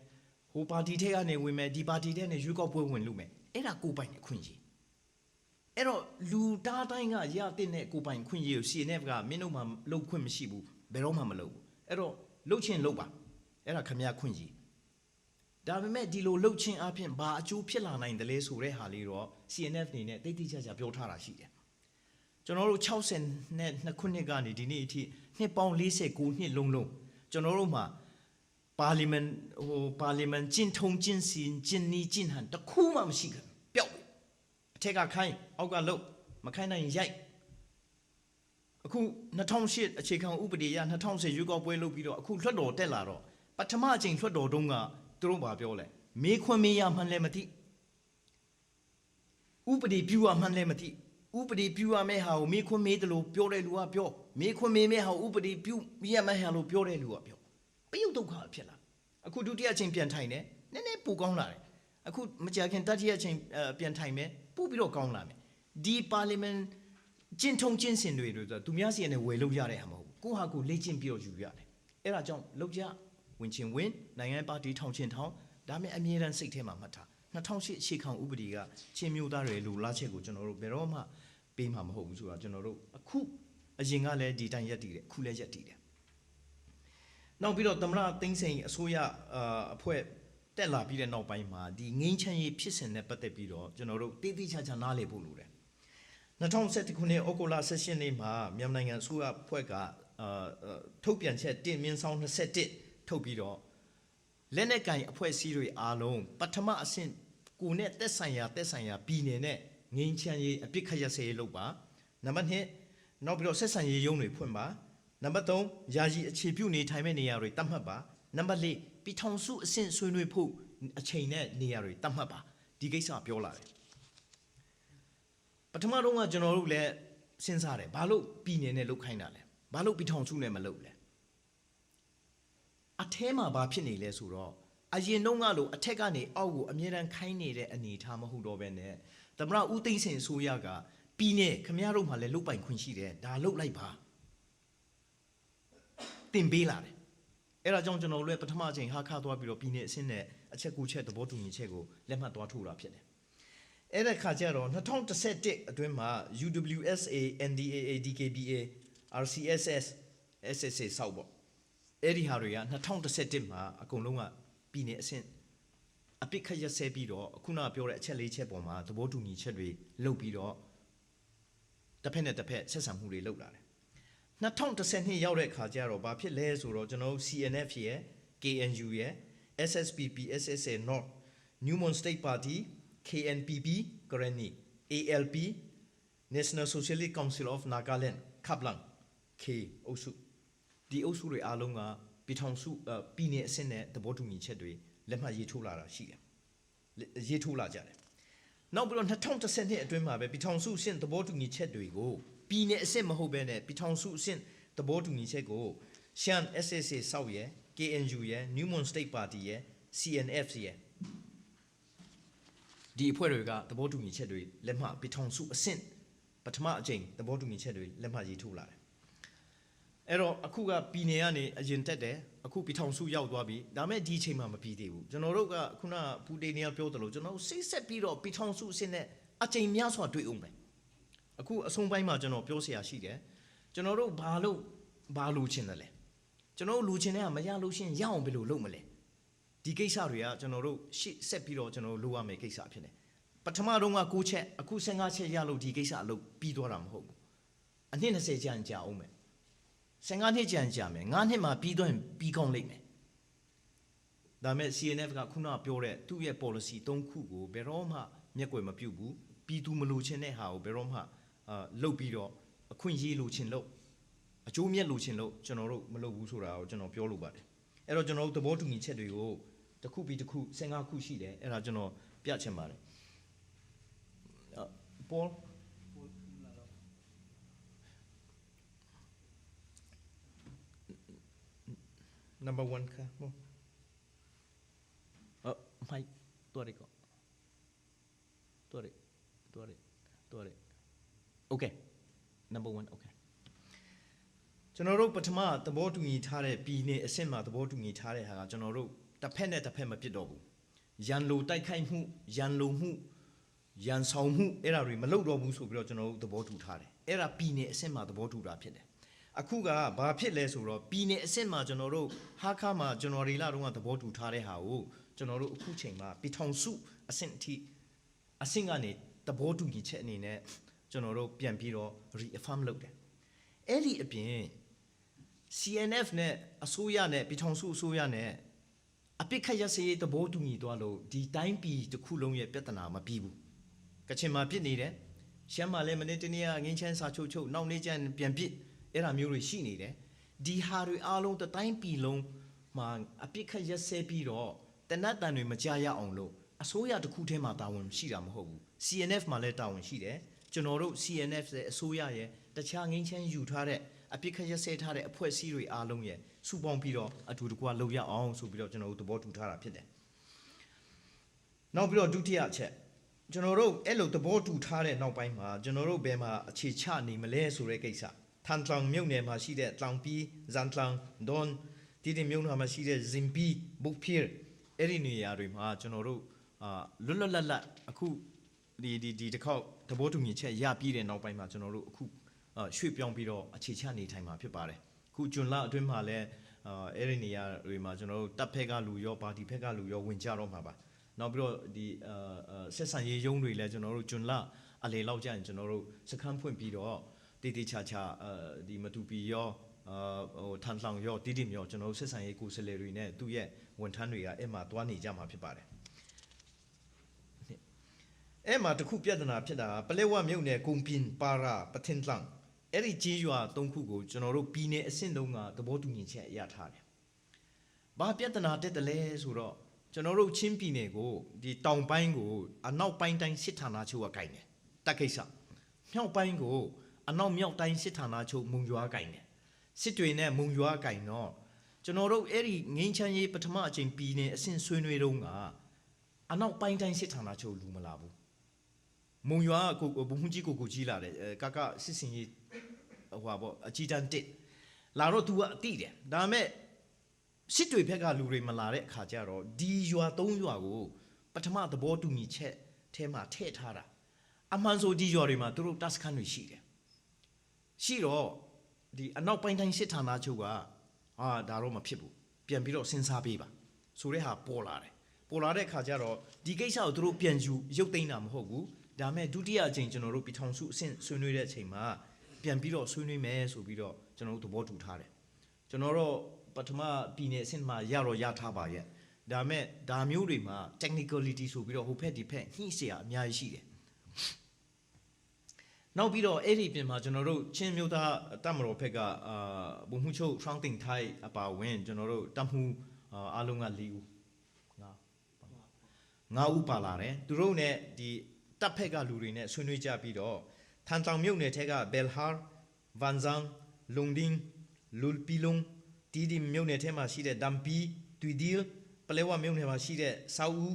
ဟိုပါတီထဲကနေဝင်မယ်ဒီပါတီထဲနဲ့ရွေးကောက်ပွဲဝင်လို့မယ်အဲ့ဒါကိုပိုင်အခွင့်အရေးအဲ့တော့လူသားတိုင်းကရတဲ့နဲ့ကိုပိုင်ခွင့်ရေးကို CNF ကမင်းတို့မှလုပ်ခွင့်မရှိဘူးဘယ်တော့မှမလုပ်ဘူးအဲ့တော့လုပ်ချင်းလုပ်ပါအဲ့ဒါခမရခွင့်ရေးဒါပေမဲ့ဒီလိုလှုပ်ချင်းအပြင်ဘာအကျိုးဖြစ်လာနိုင်တယ်လဲဆိုတဲ့ဟာလေးတော့ CNF နေနဲ့တိတ်တိကျကျပြောထားတာရှိတယ်ကျွန်တော်တို့62ခုနှစ်ကနေဒီနေ့အထိ နှစ်ပေါင်း49နှစ်လုံးကျွန်တော်တို့မှာပါလီမန်ကျင့်ထုံးကျင့်စဉ်ကျင့်နည်းကျင့်ဟန်တစ်ခုမှမရှိဘူးပျောက်အထက်ကခိုင်းအောက်ကလုတ်မခိုင်းနိုင်ရိုက်အခု2008အခြေခံဥပဒေရ2010ရွေးကောက်ပွဲလုပ်ပြီးတော့အခုလွှတ်တော်တက်လာတော့ပထမအချိန်လွှတ်တော်တုန်းကသူတို့ဘာပြောလဲမေးခွန်းမေးရမှန်းလည်းမသိဥပဒေပြုရမှန်းလည်းမသိဥပဒေပြုရမယ့်ဟာကိုမေးခွန်းမေးတယ်လို့ပြောတဲ့လူကပြောမေးခွန်းမေးမယ့်ဟာဥပဒေပြုရမယ့်ဟာလို့ပြောတဲ့လူကပြောပယုတ်ဒုက္ခဖြစ်လာအခုဒုတိယအချိန်ပြန်ထိုင်တယ်နည်းနည်းပိုကောင်းလာတယ်အခုမကြာခင်တတိယအချိန်ပြန်ထိုင်မယ်ပို့ပြီးတော့ကောင်းလာမယ်ဒီပါလီမန်ကျင့်ထုံးကျင့်စဉ်တွေဆိုတော့သူများစီကနေဝယ်လို့ရတဲ့ဟာမဟုတ်ဘူးကိုဟာကိုလေ့ကျင့်ပြီးတော့ယူရတယ်အဲ့ဒါကြောင့်လောက်ကြဝင်ချင်းဝင်နိုင်ငံပါတီထောင်ချင်းထောင်ဒါမဲ့အမြဲတမ်းစိတ်ထဲမှာမှတ်ထား2008ရှေ့ခံဥပဒေကချင်းမျိုးသားတွေလူလားချက်ကိုကျွန်တော်တို့ဘယ်တော့မှပေးမှာမဟုတ်ဘူးဆိုတာကျွန်တော်တို့အခုအရင်ကလည်းဒီတိုင်းရက်တည်တယ်အခုလည်းရက်တည်တယ်နောက်ပြီးတော့သမရသိန်းစိန်အစိုးရအဖွဲ့တက်လာပြီးတဲ့နောက်ပိုင်းမှာဒီငင်းချမ်းရေးဖြစ်စဉ်နဲ့ပတ်သက်ပြီးတော့ကျွန်တော်တို့တိတိကျကျနားလည်ဖို့လိုတယ်2017ခုနှစ်ဩဂုတ်လ17ရက်နေ့မှာမြန်မာနိုင်ငံအစိုးရအဖွဲ့ကထုတ်ပြန်ချက်1/21ထုတ်ပြီးတော့လက်နက်ကင်အဖွဲ့အစည်းတွေအားလုံးပထမအဆင့်ကိုနဲ့သက်ဆိုင်ရာပြည်နယ်နဲ့ငင်းချမ်းရေးအပြစ်ခတ်ရစရေးလုပ်ပါနံပါတ်2နောက်ပြီးတော့ဆက်ဆံရေးရုံးတွေဖွင့်ပါနံပါတ်3ယာယီအခြေပြုနေထိုင်မဲ့နေရာတွေတတ်မှတ်ပါနံပါတ်4ပြည်ထောင်စုအဆင့်ဆွေးနွေးဖို့အချိန်နဲ့နေရာတွေတတ်မှတ်ပါဒီကိစ္စပြောလာတယ်ပထမတော့ကကျွန်တော်တို့လည်းစဉ်းစားတယ်ဘာလို့ပြည်နယ်နဲ့လုပ်ခိုင်းတာလဲဘာလို့ပြည်ထောင်စုနဲ့မလုပ်လဲအထဲမှာဘာဖြစ်နေလဲဆိုတော့အရင်တုန်းကလို့အထက်ကနေအောက်ကိုအမြဲတမ်းခိုင်းနေတဲ့အနေအထားမဟုတ်တော့ဘဲနဲ့သမရဦးသိန်းစိန်အစိုးရကပြည်နယ်ခမရတို့မှလည်းလုတ်ပိုင်ခွင့်ရှိတယ်ဒါလုတ်လိုက်ပါတင်ပေးလာတယ်အဲ့ဒါကြောင့်ကျွန်တော်တို့လည်းပထမအချိန်ဟာခါသွားပြီးတော့ပြည်နယ်အဆင့်နဲ့အချက်9ချက်သဘောတူညီချက်ကိုလက်မှတ်သွားထိုးတာဖြစ်တယ်အဲ့ဒါခါကျတော့2011အတွင်းမှာ UWSA NDAA DKBA RCSS SSA စောက်ပေါ့အဲ့ဒီဟာတွေက2011မှာအကုန်လုံးကပြည်နယ်အဆင့်အပိတ်ခတ်ရဆဲပြီးတော့ခုနပြောတဲ့အချက်၄ချက်ပေါ်မှာသဘောတူညီချက်တွေလုပ်ပြီးတော့တစ်ဖက်နဲ့တစ်ဖက်ဆက်ဆံမှုတွေလုပ်လာတယ်2012ရောက်တဲ့အခါကျတော့ဘာဖြစ်လဲဆိုတော့ကျွန်တော်တို့ CNF ရဲ့ KNU ရဲ့ SSPP SSA North Newmont State Party KNPP Karenni ALP National Socialist Council of Nagaland Khaplang K အုပ်စုဒီအုပ်စုတွေအားလုံးကပြည်ထောင်စုပြည်နယ်အဆင့်နဲ့သဘောတူညီချက်တွေလက်မှတ်ရေးထိုးလာတာရှိတယ်ရေးထိုးလာကြတယ်နောက်ပြီးတော့2012အတွင်းမှာပဲပြည်ထောင်စုအဆင့်သဘောတူညီချက်တွေကိုပြည်နယ်အဆင့်မဟုတ်ဘဲနဲ့ပြည်ထောင်စုအဆင့်သဘောတူညီချက်ကိုရှမ်း SSA စောက်ရယ် KNU ရယ် Newmont State Party ရယ် CNF ရယ်ဒီအဖွဲ့တွေကသဘောတူညီချက်တွေလက်မှတ်ပြည်ထောင်စုအဆင့်ပထမအကြိမ်သဘောတူညီချက်တွေလက်မှတ်ရေးထိုးလာတယ်အဲ့တော့အခုကပြည်နယ်ကနေအရင်တက်တယ်အခုပြည်ထောင်စုရောက်သွားပြီဒါမဲ့ဒီအချိန်မှမပြီးသေးဘူးကျွန်တော်တို့ကခုနပူတေနီယာပြောတယ်လို့ကျွန်တော်တို့စိတ်ဆက်ပြီးတော့ပြည်ထောင်စုအဆင့်နဲ့အကြိမ်များစွာတွေ့အောင်ပဲအခုအဆုံးပိုင်းမှာကျွန်တော်ပြောเสียရှိတယ်ကျွန်တော်တို့ဘာလို့ချင်တယ်လဲကျွန်တော်တို့လူချင်တဲ့ကမရလို့ရှိရင်ရအောင်ဘယ်လိုလုပ်မလဲဒီကိစ္စတွေကကျွန်တော်တို့ရှေ့ဆက်ပြီးတော့ကျွန်တော်တို့လုပ်ရမယ့်ကိစ္စဖြစ်တယ်ပထမတော့က9ချက်အခု15ချက်ရလို့ဒီကိစ္စအလုပ်ပြီးသွားတာမဟုတ်ဘူးအနှစ်20ကြာအောင်မယ်15နှစ်ကြာမယ်9နှစ်မှာပြီးတော့ပြီးကောင်းလိမ့်မယ်ဒါမဲ့ CNF ကခုနပြောတဲ့သူ့ရဲ့ policy 3ခုကိုဘယ်တော့မှမျက်ကွယ်မပြုတ်ဘူးပြည်သူမလိုချင်တဲ့ဟာကိုဘယ်တော့မှလုတ်ပြီးတော့အခွင့်အရေးလိုချင်လို့အကျိုးမြတ်လိုချင်လို့ကျွန်တော်တို့မလုပ်ဘူးဆိုတာကိုကျွန်တော်ပြောလိုပါတယ်အဲ့တော့ကျွန်တော်တို့သဘောတူညီချက်တွေကိုတစ်ခုပြီးတစ်ခု15ခုရှိတယ်အဲ့ဒါကျွန်တော်ပြချင်ပါတယ်Paul number 1 ka mo mai tuare okay number 1 okay ကျွန်တော်တို့ပထမသဘောတူညီထားတဲ့ပြည်နယ်အဆင့်မှာသဘောတူညီထားတဲ့ဟာကကျွန်တော်တို့တစ်ဖက်နဲ့တစ်ဖက်မဖြစ်တော့ဘူးရန်လိုတိုက်ခိုက်မှုရန်လိုမှုရန်ဆောင်မှုအဲ့ဒါတွေမလုပ်တော့ဘူးဆိုပြီးတော့ကျွန်တော်တို့သဘောတူထားတယ်အဲ့ဒါပြည်နယ်အဆင့်မှာသဘောတူတာဖြစ်တယ်အခုကဘာဖြစ်လဲဆိုတော့ပြည်နယ်အဆင့်မှာကျွန်တော်တို့ဟာခါမှာကျွန်တော်တွေလာတော့သဘောတူထားတဲ့ဟာကိုကျွန်တော်တို့အခုချိန်မှာပြည်ထောင်စုအဆင့်အထိအဆင့်ကနေသဘောတူညီချက်အနေနဲ့ကျွန်တော်တို့ပြန်ပြီးတော့ reaffirm လုပ်တယ်အဲ့ဒီအပြင် CNF နဲ့အစိုးရနဲ့ပြည်ထောင်စုအစိုးရနဲ့အပိခတ်ရစေးသဘောတူညီသွားလို့ဒီတိုင်းပြည်တစ်ခုလုံးရဲ့ပြဿနာမပြီးဘူးကချင်မှာပြစ်နေတယ်ရှမ်းမှာလည်းမနေ့တနေ့ကငင်းချမ်းစာချုပ်နောက်နေ့ကျရင်ပြန်ပြစ်အဲ့ဒါမျိုးတွေရှိနေတယ်ဒီဟာတွေအားလုံးတိုင်းပြည်လုံးမှာအပိခတ်ရစေးပြီးတော့တနတ်တန်တွေမကြရအောင်လို့အစိုးရတစ်ခုထဲမှာတာဝန်ရှိတာမဟုတ်ဘူး CNF မှာလည်းတာဝန်ရှိတယ်ကျွန်တော်တို့ CNF ရဲ့အစိုးရရဲ့တခြားငင်းချမ်းယူထားတဲ့အပိခတ်ရစေးထားတဲ့အဖွဲ့အစည်းတွေအားလုံးရဲ့စုပေါင်းပြီးတော့အတူတကွလှုပ်ရအောင်ဆိုပြီးတော့ကျွန်တော်တို့သဘောတူထားတာဖြစ်တယ်နောက်ပြီးတော့ဒုတိယအချက်ကျွန်တော်တို့အဲ့လိုသဘောတူထားတဲ့နောက်ပိုင်းမှာကျွန်တော်တို့ဘယ်မှာအခြေချနေမလဲဆိုတဲ့ကိစ္စထန်တောင်မြို့နယ်မှာရှိတဲ့တောင်ပီဇန်တောင်ဒွန်ဒီမြို့နယ်မှာရှိတဲ့ဇင်ပီဘုတ်ဖီအဲ့ဒီနေရာတွေမှာကျွန်တော်တို့လွတ်လွတ်လပ်လပ်အခုဒီတစ်ခေါက်သဘောတူညီချက်ရပြီးတဲ့နောက်ပိုင်းမှာကျွန်တော်တို့အခုရွှေ့ပြောင်းပြီးတော့အခြေချနေထိုင်မှာဖြစ်ပါတယ်ခုဂျွန်လအတွင်းမှာလည်းအဲ့ဒီနေရာတွေမှာကျွန်တော်တို့တပ်ဖက်ကလူရောပါတီဖက်ကလူရောဝင်ကြတော့မှာပါနောက်ပြီးတော့ဒီဆက်ဆံရေးရုံးတွေလည်းကျွန်တော်တို့ဂျွန်လအလေလောက်ကျရင်ကျွန်တော်တို့စခန်းဖွင့်ပြီးတော့တေချာဒီမတူပီရောဟိုထန်ဆောင်ရောတိတိမြောကျွန်တော်တို့ဆက်ဆံရေးကိုယ်စားလှယ်တွေနဲ့သူ့ရဲ့ဝန်ထမ်းတွေကအဲ့မှာတွားနေကြမှာဖြစ်ပါတယ်အဲ့မှာတခုပြဿနာဖြစ်တာပလဲဝမြို့နယ်ကုံပင်ပါရာပထင်တလန်အဲ့ဒီကြီးရွာ၃ခုကိုကျွန်တော်တို့ပြည်နယ်အဆင့်တုန်းကသဘောတူညီချက်ရထားတယ်။ဘာပြဿနာတက်တယ်လဲဆိုတော့ကျွန်တော်တို့ချင်းပြည်နယ်ကိုဒီတောင်ပိုင်းကိုအနောက်ပိုင်းတိုင်းစစ်ဌာနချုပ်ကကင်တယ်။တက်ခိစ္စ။မြောက်ပိုင်းကိုအနောက်မြောက်တိုင်းစစ်ဌာနချုပ်မုံရွာကင်တယ်။စစ်တွေနဲ့မုံရွာကင်တော့ကျွန်တော်တို့အဲ့ဒီငင်းချမ်းရေးပထမအချိန်ပြည်နယ်အဆင့်ဆွေးနွေးတုန်းကအနောက်ပိုင်းတိုင်းစစ်ဌာနချုပ်လူမလာဘူး။မုံရွာကိုဘုံကြီးကိုကြီးလာတယ်ကစစ်စင်ရေးဟိုပါပေါ့အကြီးတန်းတစ်လာတော့ तू ကအတိတယ်ဒါပေမဲ့စစ်တွေဘက်ကလူတွေမလာတဲ့အခါကျတော့ဒီရွာ၃ရွာကိုပထမသဘောတူညီချက်ထဲမှာထည့်ထားတာအမှန်ဆိုဒီရွာတွေမှာသူတို့တပ်စခန်းတွေရှိတယ်ရှိတော့ဒီအနောက်ပိုင်းတိုင်းစစ်ဌာနချုပ်ကဒါတော့မဖြစ်ဘူးပြန်ပြီးတော့စဉ်းစားပေးပါဆိုတဲ့ဟာပေါ်လာတဲ့အခါကျတော့ဒီကိစ္စကိုသူတို့ပြန်ယူရုပ်သိမ်းတာမဟုတ်ဘူးဒါပေမဲ့ဒုတိယအကြိမ်ကျွန်တော်တို့ပြည်ထောင်စုအဆင့်ဆွေးနွေးတဲ့အချိန်မှာပြန်ပြီးတော့ဆွေးနွေးမယ်ဆိုပြီးတော့ကျွန်တော်တို့သဘောတူထားတယ်ကျွန်တော်တို့ပထမပြည်နယ်အဆင့်မှာရထားပါရဲ့ဒါပေမဲ့ဒါမျိုးတွေမှာ technicality ဆိုပြီးတော့ဟိုဖက်ဒီဖက်ညှိเสียအများကြီးရှိတယ်နောက်ပြီးတော့အဲ့ဒီပြင်မှာကျွန်တော်တို့ချင်းမျိုးသားတပ်မတော်ဖက်ကဘုံမှုချုပ်ဖောင်းတင်ထိုက်အပါဝင်ကျွန်တော်တို့တပ်မှုအားလုံးက4ဦး5ဦးပါလာတယ်သူတို့ ਨੇ ဒီတပ်ဖက်ကလူတွေ ਨੇ ဆွေးနွေးကြပြီးတော့ထန်တောင်မြို့နယ်ထဲကဘယ်ဟာဗန်ဇန်လုံဒင်းလူလ်ပီလုံတီဒီမြို့နယ်ထဲမှာရှိတဲ့ဒမ်ပီတွီဒီပလဲဝမြို့နယ်မှာရှိတဲ့ဆာအူ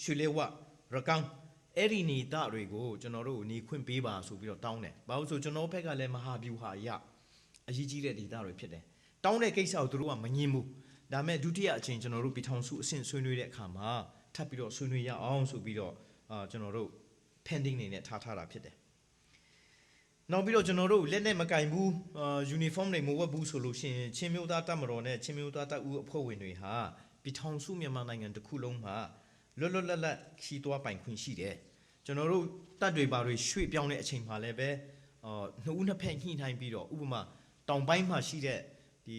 ရွှေလေဝရကန်အဲ့ဒီနေသားတွေကိုကျွန်တော်တို့နေခွင့်ပေးပါဆိုပြီးတော့တောင်းတယ်ဘာလို့ဆိုကျွန်တော်ဘက်ကလည်းမဟာဗျူဟာရအရေးကြီးတဲ့ဒေသတွေဖြစ်တယ်တောင်းတဲ့ကိစ္စကိုသူတို့ကမငြင်းဘူးဒါပေမဲ့ဒုတိယအချိန်ကျွန်တော်တို့ပြည်ထောင်စုအဆင့်ဆွေးနွေးတဲ့အခါမှာထပ်ပြီးတော့ဆွေးနွေးရအောင်ဆိုပြီးတော့ကျွန်တော်တို့ pending နေနဲ့ထားတာဖြစ်တယ်နောက်ပြီးတော့ကျွန်တော်တို့လက်နဲ့မကင်ဘူးuniform တွေမဝတ်ဘူးဆိုလို့ရှိရင်ချင်းမျိုးသားတပ်မတော်နဲ့ချင်းမျိုးသားတပ်ဦးအဖွဲ့ဝင်တွေဟာပြည်ထောင်စုမြန်မာနိုင်ငံတစ်ခုလုံးမှာလွတ်လွတ်လပ်လပ်ခီးသွားပိုင်ခွင့်ရှိတယ်ကျွန်တော်တို့တပ်တွေပါတွေရွှေ့ပြောင်းတဲ့အချိန်မှာလည်းပဲနှစ်ဦးနှစ်ဖက်ညှိနှိုင်းပြီးတော့ဥပမာတောင်ပိုင်းမှာရှိတဲ့ဒီ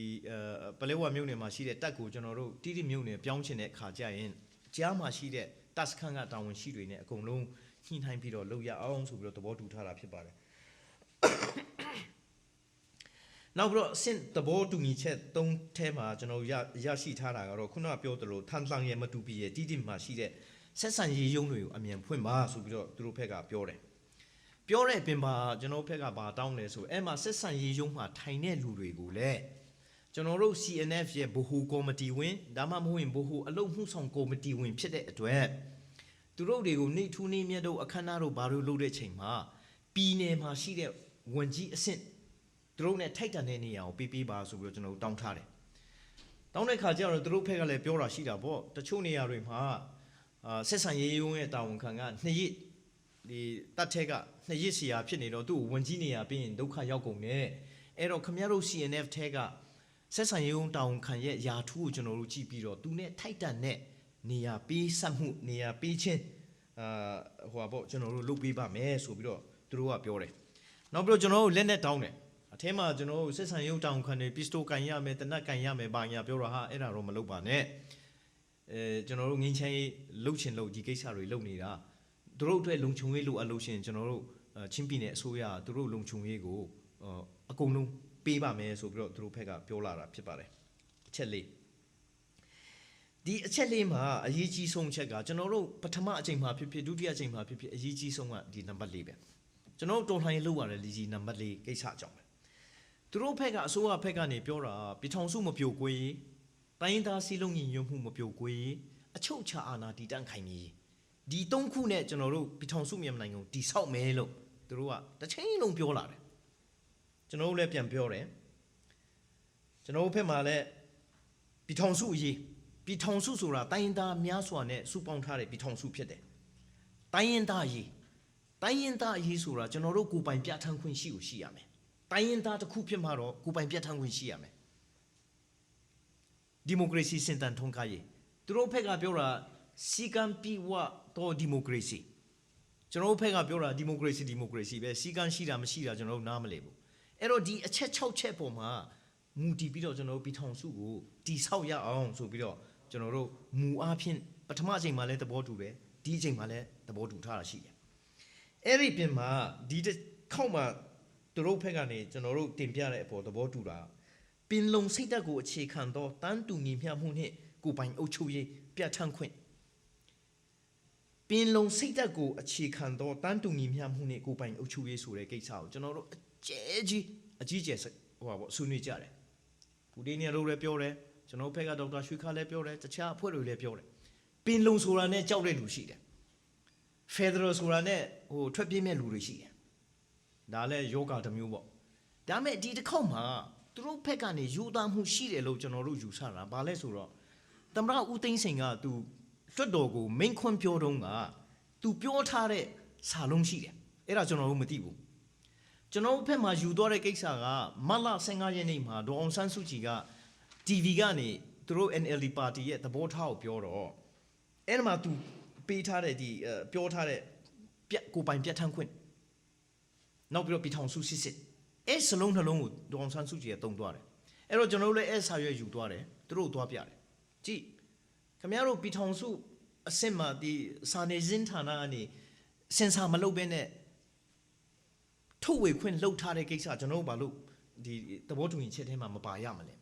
ပလဲဝါမြို့နယ်မှာရှိတဲ့တပ်ကိုကျွန်တော်တို့တိတိမြို့နယ်ပြောင်းချင်တဲ့အခါကျရင်ကြားမှာရှိတဲ့တပ်စခန်းကတာဝန်ရှိတွေနဲ့အကုန်လုံးညှိနှိုင်းပြီးတော့လုပ်ရအောင်ဆိုပြီးတော့သဘောတူထားတာဖြစ်ပါတယ်နောက်ပြီးတော့အဆင့်သဘောတူညီချက်၃ထဲမှာကျွန်တော်ရရှိထားတာကတော့ခုနကပြောသလိုထန်တလန်ရဲ့မတူပီရဲ့တိတိမှာရှိတဲ့ဆက်ဆံရေးရုံးတွေကိုအမြန်ဖွင့်ပါဆိုပြီးတော့သူတို့ဘက်ကပြောတယ်ပြောတဲ့အပြင်မှာကျွန်တော်ဘက်ကဘာတောင်းလဲဆိုအဲ့မှာဆက်ဆံရေးရုံးမှာထိုင်တဲ့လူတွေကိုလည်းကျွန်တော်တို့ CNF ရဲ့ဗဟိုကော်မတီဝင်ဒါမှမဟုတ်ရင်ဗဟိုအလုပ်မှုဆောင်ကော်မတီဝင်ဖြစ်တဲ့အတွက်သူတို့တွေကိုနေထူးနေမြတ်တို့အခမ်းအနားတို့ဘာလို့လုပ်တဲ့ချိန်မှာပြည်နယ်မှာရှိတဲ့ဝန်ကြီးအဆင့်သူတို့ ਨੇ ထိုက်တန်တဲ့နေရာကိုပေးပါဆိုပြီးတော့ကျွန်တော်တို့တောင်းထားတယ်တောင်းတဲ့ခါကျတော့သူတို့ဖက်ကလည်းပြောတာရှိတာပေါ့တချို့နေရာတွေမှာဆက်ဆံရေးရုံးရဲ့တာဝန်ခံက2ရက်ဒီတပ်ထက်က2ရက်စီယာဖြစ်နေတော့သူ့ကိုဝန်ကြီးနေရာပြီးရင်ဒုက္ခရောက်ကုန်တယ်အဲ့တော့ခမရတို့ CNF ထက်ကဆက်ဆံရေးရုံးတာဝန်ခံရဲ့ယာထူးကိုကျွန်တော်တို့ကြည့်ပြီးတော့သူနဲ့ထိုက်တန်တဲ့နေရာပေးဆက်မှုနေရာပေးခြင်းဟိုပါပေါ့ကျွန်တော်တို့လုပ်ပေးပါမယ်ဆိုပြီးတော့သူတို့ကပြောတယ်နောက်ပြီးတော့ကျွန်တော်တို့လက်နဲ့တောင်းတယ် အထဲမှာကျွန်တော်ဆက်ဆံရုပ်တောင်ခံနေပစ္စတိုကန်ရမယ်တနတ်ကန်ရမယ်ဘာညာပြောတာဟာအဲ့ဒါတော့မလုပ်ပါနဲ့ကျွန်တော်တို့ငင်းချမ်းရေးလှုပ်ချင်လို့ဒီကိစ္စတွေလုပ်နေတာသူတို့အတွက်လုံခြုံရေးလိုအပ်လို့ရှင်ကျွန်တော်တို့ချင်းပြည်နယ်အစိုးရသူတို့လုံခြုံရေးကိုအကုန်လုံးပေးပါမယ်ဆိုပြီးတော့သူတို့ဘက်ကပြောလာတာဖြစ်ပါတယ်အချက်လေးဒီအချက်လေးမှာအရေးကြီးဆုံးအချက်ကကျွန်တော်တို့ပထမအချိန်မှာဖြစ်ဖြစ်ဒုတိယအချိန်မှာဖြစ်ဖြစ်အရေးကြီးဆုံးကဒီနံပါတ်၄ပဲကျွန်တော်တို့တော်လှန်ရေးလုပ်ရတယ်ဒီနံပါတ်၄ကိစ္စအကြောင်းပဲသူတို့ဘက်ကအစိုးရဘက်ကနေပြောတာပြည်ထောင်စုမပြိုကွဲတိုင်းသားစီးလုံးညီညွတ်မှုမပြိုကွဲအချုပ်ချာအာဏာတည်တံ့ခိုင်မြဲဒီ၃ခုနဲ့ကျွန်တော်တို့ပြည်ထောင်စုမြန်မာနိုင်ငံကိုတည်ဆောက်မယ်လို့သူတို့ကတစ်ချိန်လုံးပြောလာတယ်ကျွန်တော်တို့လည်းပြန်ပြောတယ်ကျွန်တော်တို့ဘက်မှာလည်းပြည်ထောင်စုအရေးပြည်ထောင်စုဆိုတာတိုင်းသားများစွာနဲ့စုပေါင်းထားတဲ့ပြည်ထောင်စုဖြစ်တယ်တိုင်းရင်းသားအရေးဆိုတာကျွန်တော်တို့ကိုယ်ပိုင်ပြဋ္ဌာန်းခွင့်ရှိရမယ်တိုင်းရင်းသားတစ်ခုဖြစ်မှာတော့ကိုယ်ပိုင်ပြဋ္ဌာန်းခွင့်ရှိရမယ်ဒီမိုကရေစီစင်တန်ထုံးကားရေးသူတို့ဘက်ကပြောတာစီကံပြီးဝတော့ဒီမိုကရေစီကျွန်တော်တို့ဘက်ကပြောတာဒီမိုကရေစီပဲစီကံရှိတာမရှိတာကျွန်တော်တို့နားမလည်ဘူးအဲ့တော့ဒီအချက်6ချက်ပေါ်မှာမူတည်ပြီးတော့ကျွန်တော်တို့ပြည်ထောင်စုကိုတည်ဆောက်ရအောင်ဆိုပြီးတော့ကျွန်တော်တို့မူအားဖြင့်ပထမအချိန်မှာလည်းသဘောတူတယ်ဒီအချိန်မှာလည်းသဘောတူထားတာရှိတယ်အဲ့ဒီပြင်မှာဒီတစ်ခေါက်မှာသူတို့ဘက်ကနေကျွန်တော်တို့တင်ပြတဲ့အပေါ်သဘောတူတာပင်လုံစိတ်ဓာတ်ကိုအခြေခံသောတန်းတူညီမျှမှုနှင့်ကိုယ်ပိုင်အုပ်ချုပ်ရေးပြဋ္ဌာန်းခွင့်ပင်လုံစိတ်ဓာတ်ကိုအခြေခံသောတန်းတူညီမျှမှုနှင့်ကိုယ်ပိုင်အုပ်ချုပ်ရေးဆိုတဲ့ကိစ္စကိုကျွန်တော်တို့အကြီးကျယ်ဆွေးနွေးကြတယ်ဘူဒီနီယာတို့လည်းပြောတယ်ကျွန်တော်ဘက်ကဒေါက်တာရွှေခါလည်းပြောတယ်တခြားအဖွဲ့တွေလည်းပြောတယ်ပင်လုံဆိုတာနဲ့ကြောက်တဲ့လူရှိတယ်ဖက်ဒရယ်ဆိုတာနဲ့ထွက်ပြေးမဲ့လူတွေရှိတယ်ဒါလည်းယောဂတစ်မျိုးပေါ့ဒါမဲ့ဒီတစ်ခေါက်မှာသူတို့ဘက်ကနေယူသားမှုရှိတယ်လို့ကျွန်တော်တို့ယူဆတာဘာလဲဆိုတော့သမ္မတဦးသိန်းစိန်ကသူတွတ်တော်ကိုမိန့်ခွန်းပြောတော့ကသူပြောထားတဲ့စာလုံးရှိတယ်အဲ့ဒါကျွန်တော်တို့မသိဘူးကျွန်တော်ဘက်မှာယူသွားတဲ့ကိစ္စကမတ်လ15ရက်နေ့မှာဒေါ်အောင်ဆန်းစုကြည်က TV ကနေသူတို့ NLD ပါတီရဲ့သဘောထားကိုပြောတော့အဲ့ဒီမှာသူပေးထားတဲ့ဒီပြောထားတဲ့ကိုပိုင်ပြဋ္ဌာန်းခွင့်နောက်ပြီးတော့ပြည်ထောင်စုစစ်အဲ့စလုံးနှလုံးကိုဒေါ်အောင်ဆန်းစုကြည်ကတုံသွားတယ်အဲ့တော့ကျွန်တော်တို့လည်းအဲ့စာရွက်ယူသွားတယ်သူတို့သွားပြတယ်ကြည့်ခင်ဗျားတို့ပြည်ထောင်စုအစစ်မှာဒီစာနေစင်းဌာနကနေစင်ဆာမလုပ်ဘဲနဲ့ထုတ်ဝေခွင့်လှုပ်ထားတဲ့ကိစ္စကျွန်တော်တို့ဘာလို့ဒီသဘောတူညီချက်ထဲမှာမပါရမလဲ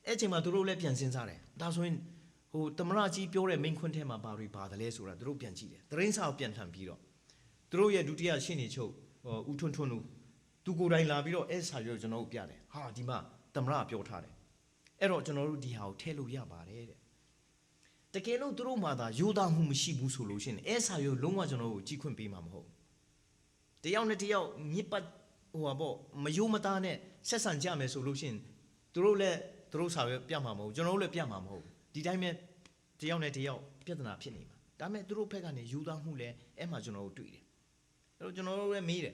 အဲ့ချိန်မှာသူတို့လည်းပြန်စဉ်းစားတယ်ဒါဆိုရင်သမ္မတကြီးပြောတဲ့မိန့်ခွန်းထဲမှာဘာတွေပါတယ်လဲဆိုတာသူတို့ပြန်ကြည့်တယ်သတင်းစာကိုပြန်လှန်ပြီးတော့သူတို့ရဲ့ဒုတိယရှင်းနေချုပ်ဦးထွန်းဦးသူကိုယ်တိုင်လာပြီးတော့အဲ့စာရွက်ကျွန်တော်တို့ပြတယ်ဟာဒီမှာသမ္မတပြောထားတယ်အဲ့တော့ကျွန်တော်တို့ဒီဟာကိုထည့်လို့ရပါတယ်တဲ့တကယ်လို့သူတို့မှသာယူသားမှုမရှိဘူးဆိုလို့ရှိရင်အဲ့စာရွက်လုံးဝကျွန်တော်တို့ကြီးခွင့်ပေးမှာမဟုတ်တယောက်နဲ့တယောက်မြစ်ပတ်မယိုးမသားနဲ့ဆက်ဆံကြမယ်ဆိုလို့ရှိရင်သူတို့လည်းသူတို့စာရွက်ပြမှာမဟုတ်ကျွန်တော်တို့လည်းပြမှာမဟုတ်ဒီတိုင်းပဲတယောက်နဲ့တယောက်ပြဿနာဖြစ်နေမှာဒါပေမဲ့သူတို့ဘက်ကနေယူသားမှုလဲအဲ့မှာကျွန်တော်တို့တွေ့တယ်အဲ့တော့ကျွန်တော်တို့လည်းမေးတယ်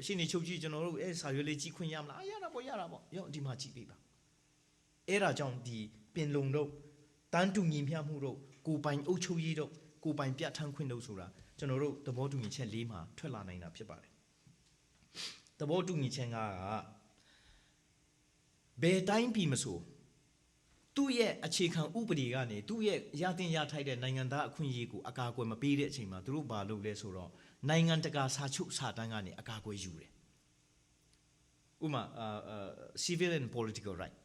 ရှင်းနေချုပ်ကြီးကျွန်တော်တို့အဲ့စာရွက်လေးကြီးခွင့်ရမလားရတာပေါ့ရောဒီမှာကြည့်ပေးပါအဲ့ဒါကြောင့်ဒီပင်လုံတို့တန်းတူညီမျှမှုတို့ကိုပိုင်အုပ်ချုပ်ရေးတို့ကိုပိုင်ပြဋ္ဌာန်းခွင့်တို့ဆိုတာကျွန်တော်တို့သဘောတူညီချက်၄မှာထွက်လာနိုင်တာဖြစ်ပါတယ်သဘောတူညီချက်ကဘယ်တိုင်းပြည်မဆိုသူ့ရဲ့အခြေခံဥပဒေကနေသူ့ရဲ့ရတင်ရထိုက်တဲ့နိုင်ငံသားအခွင့်အရေးကိုအကာအကွယ်မပေးတဲ့အချိန်မှာသူတို့ဘာလုပ်လဲဆိုတော့နိုင်ငံတကာစာချုပ်စာတမ်းကနေအကာအကွယ်ယူတယ်ဥပမာcivil and political right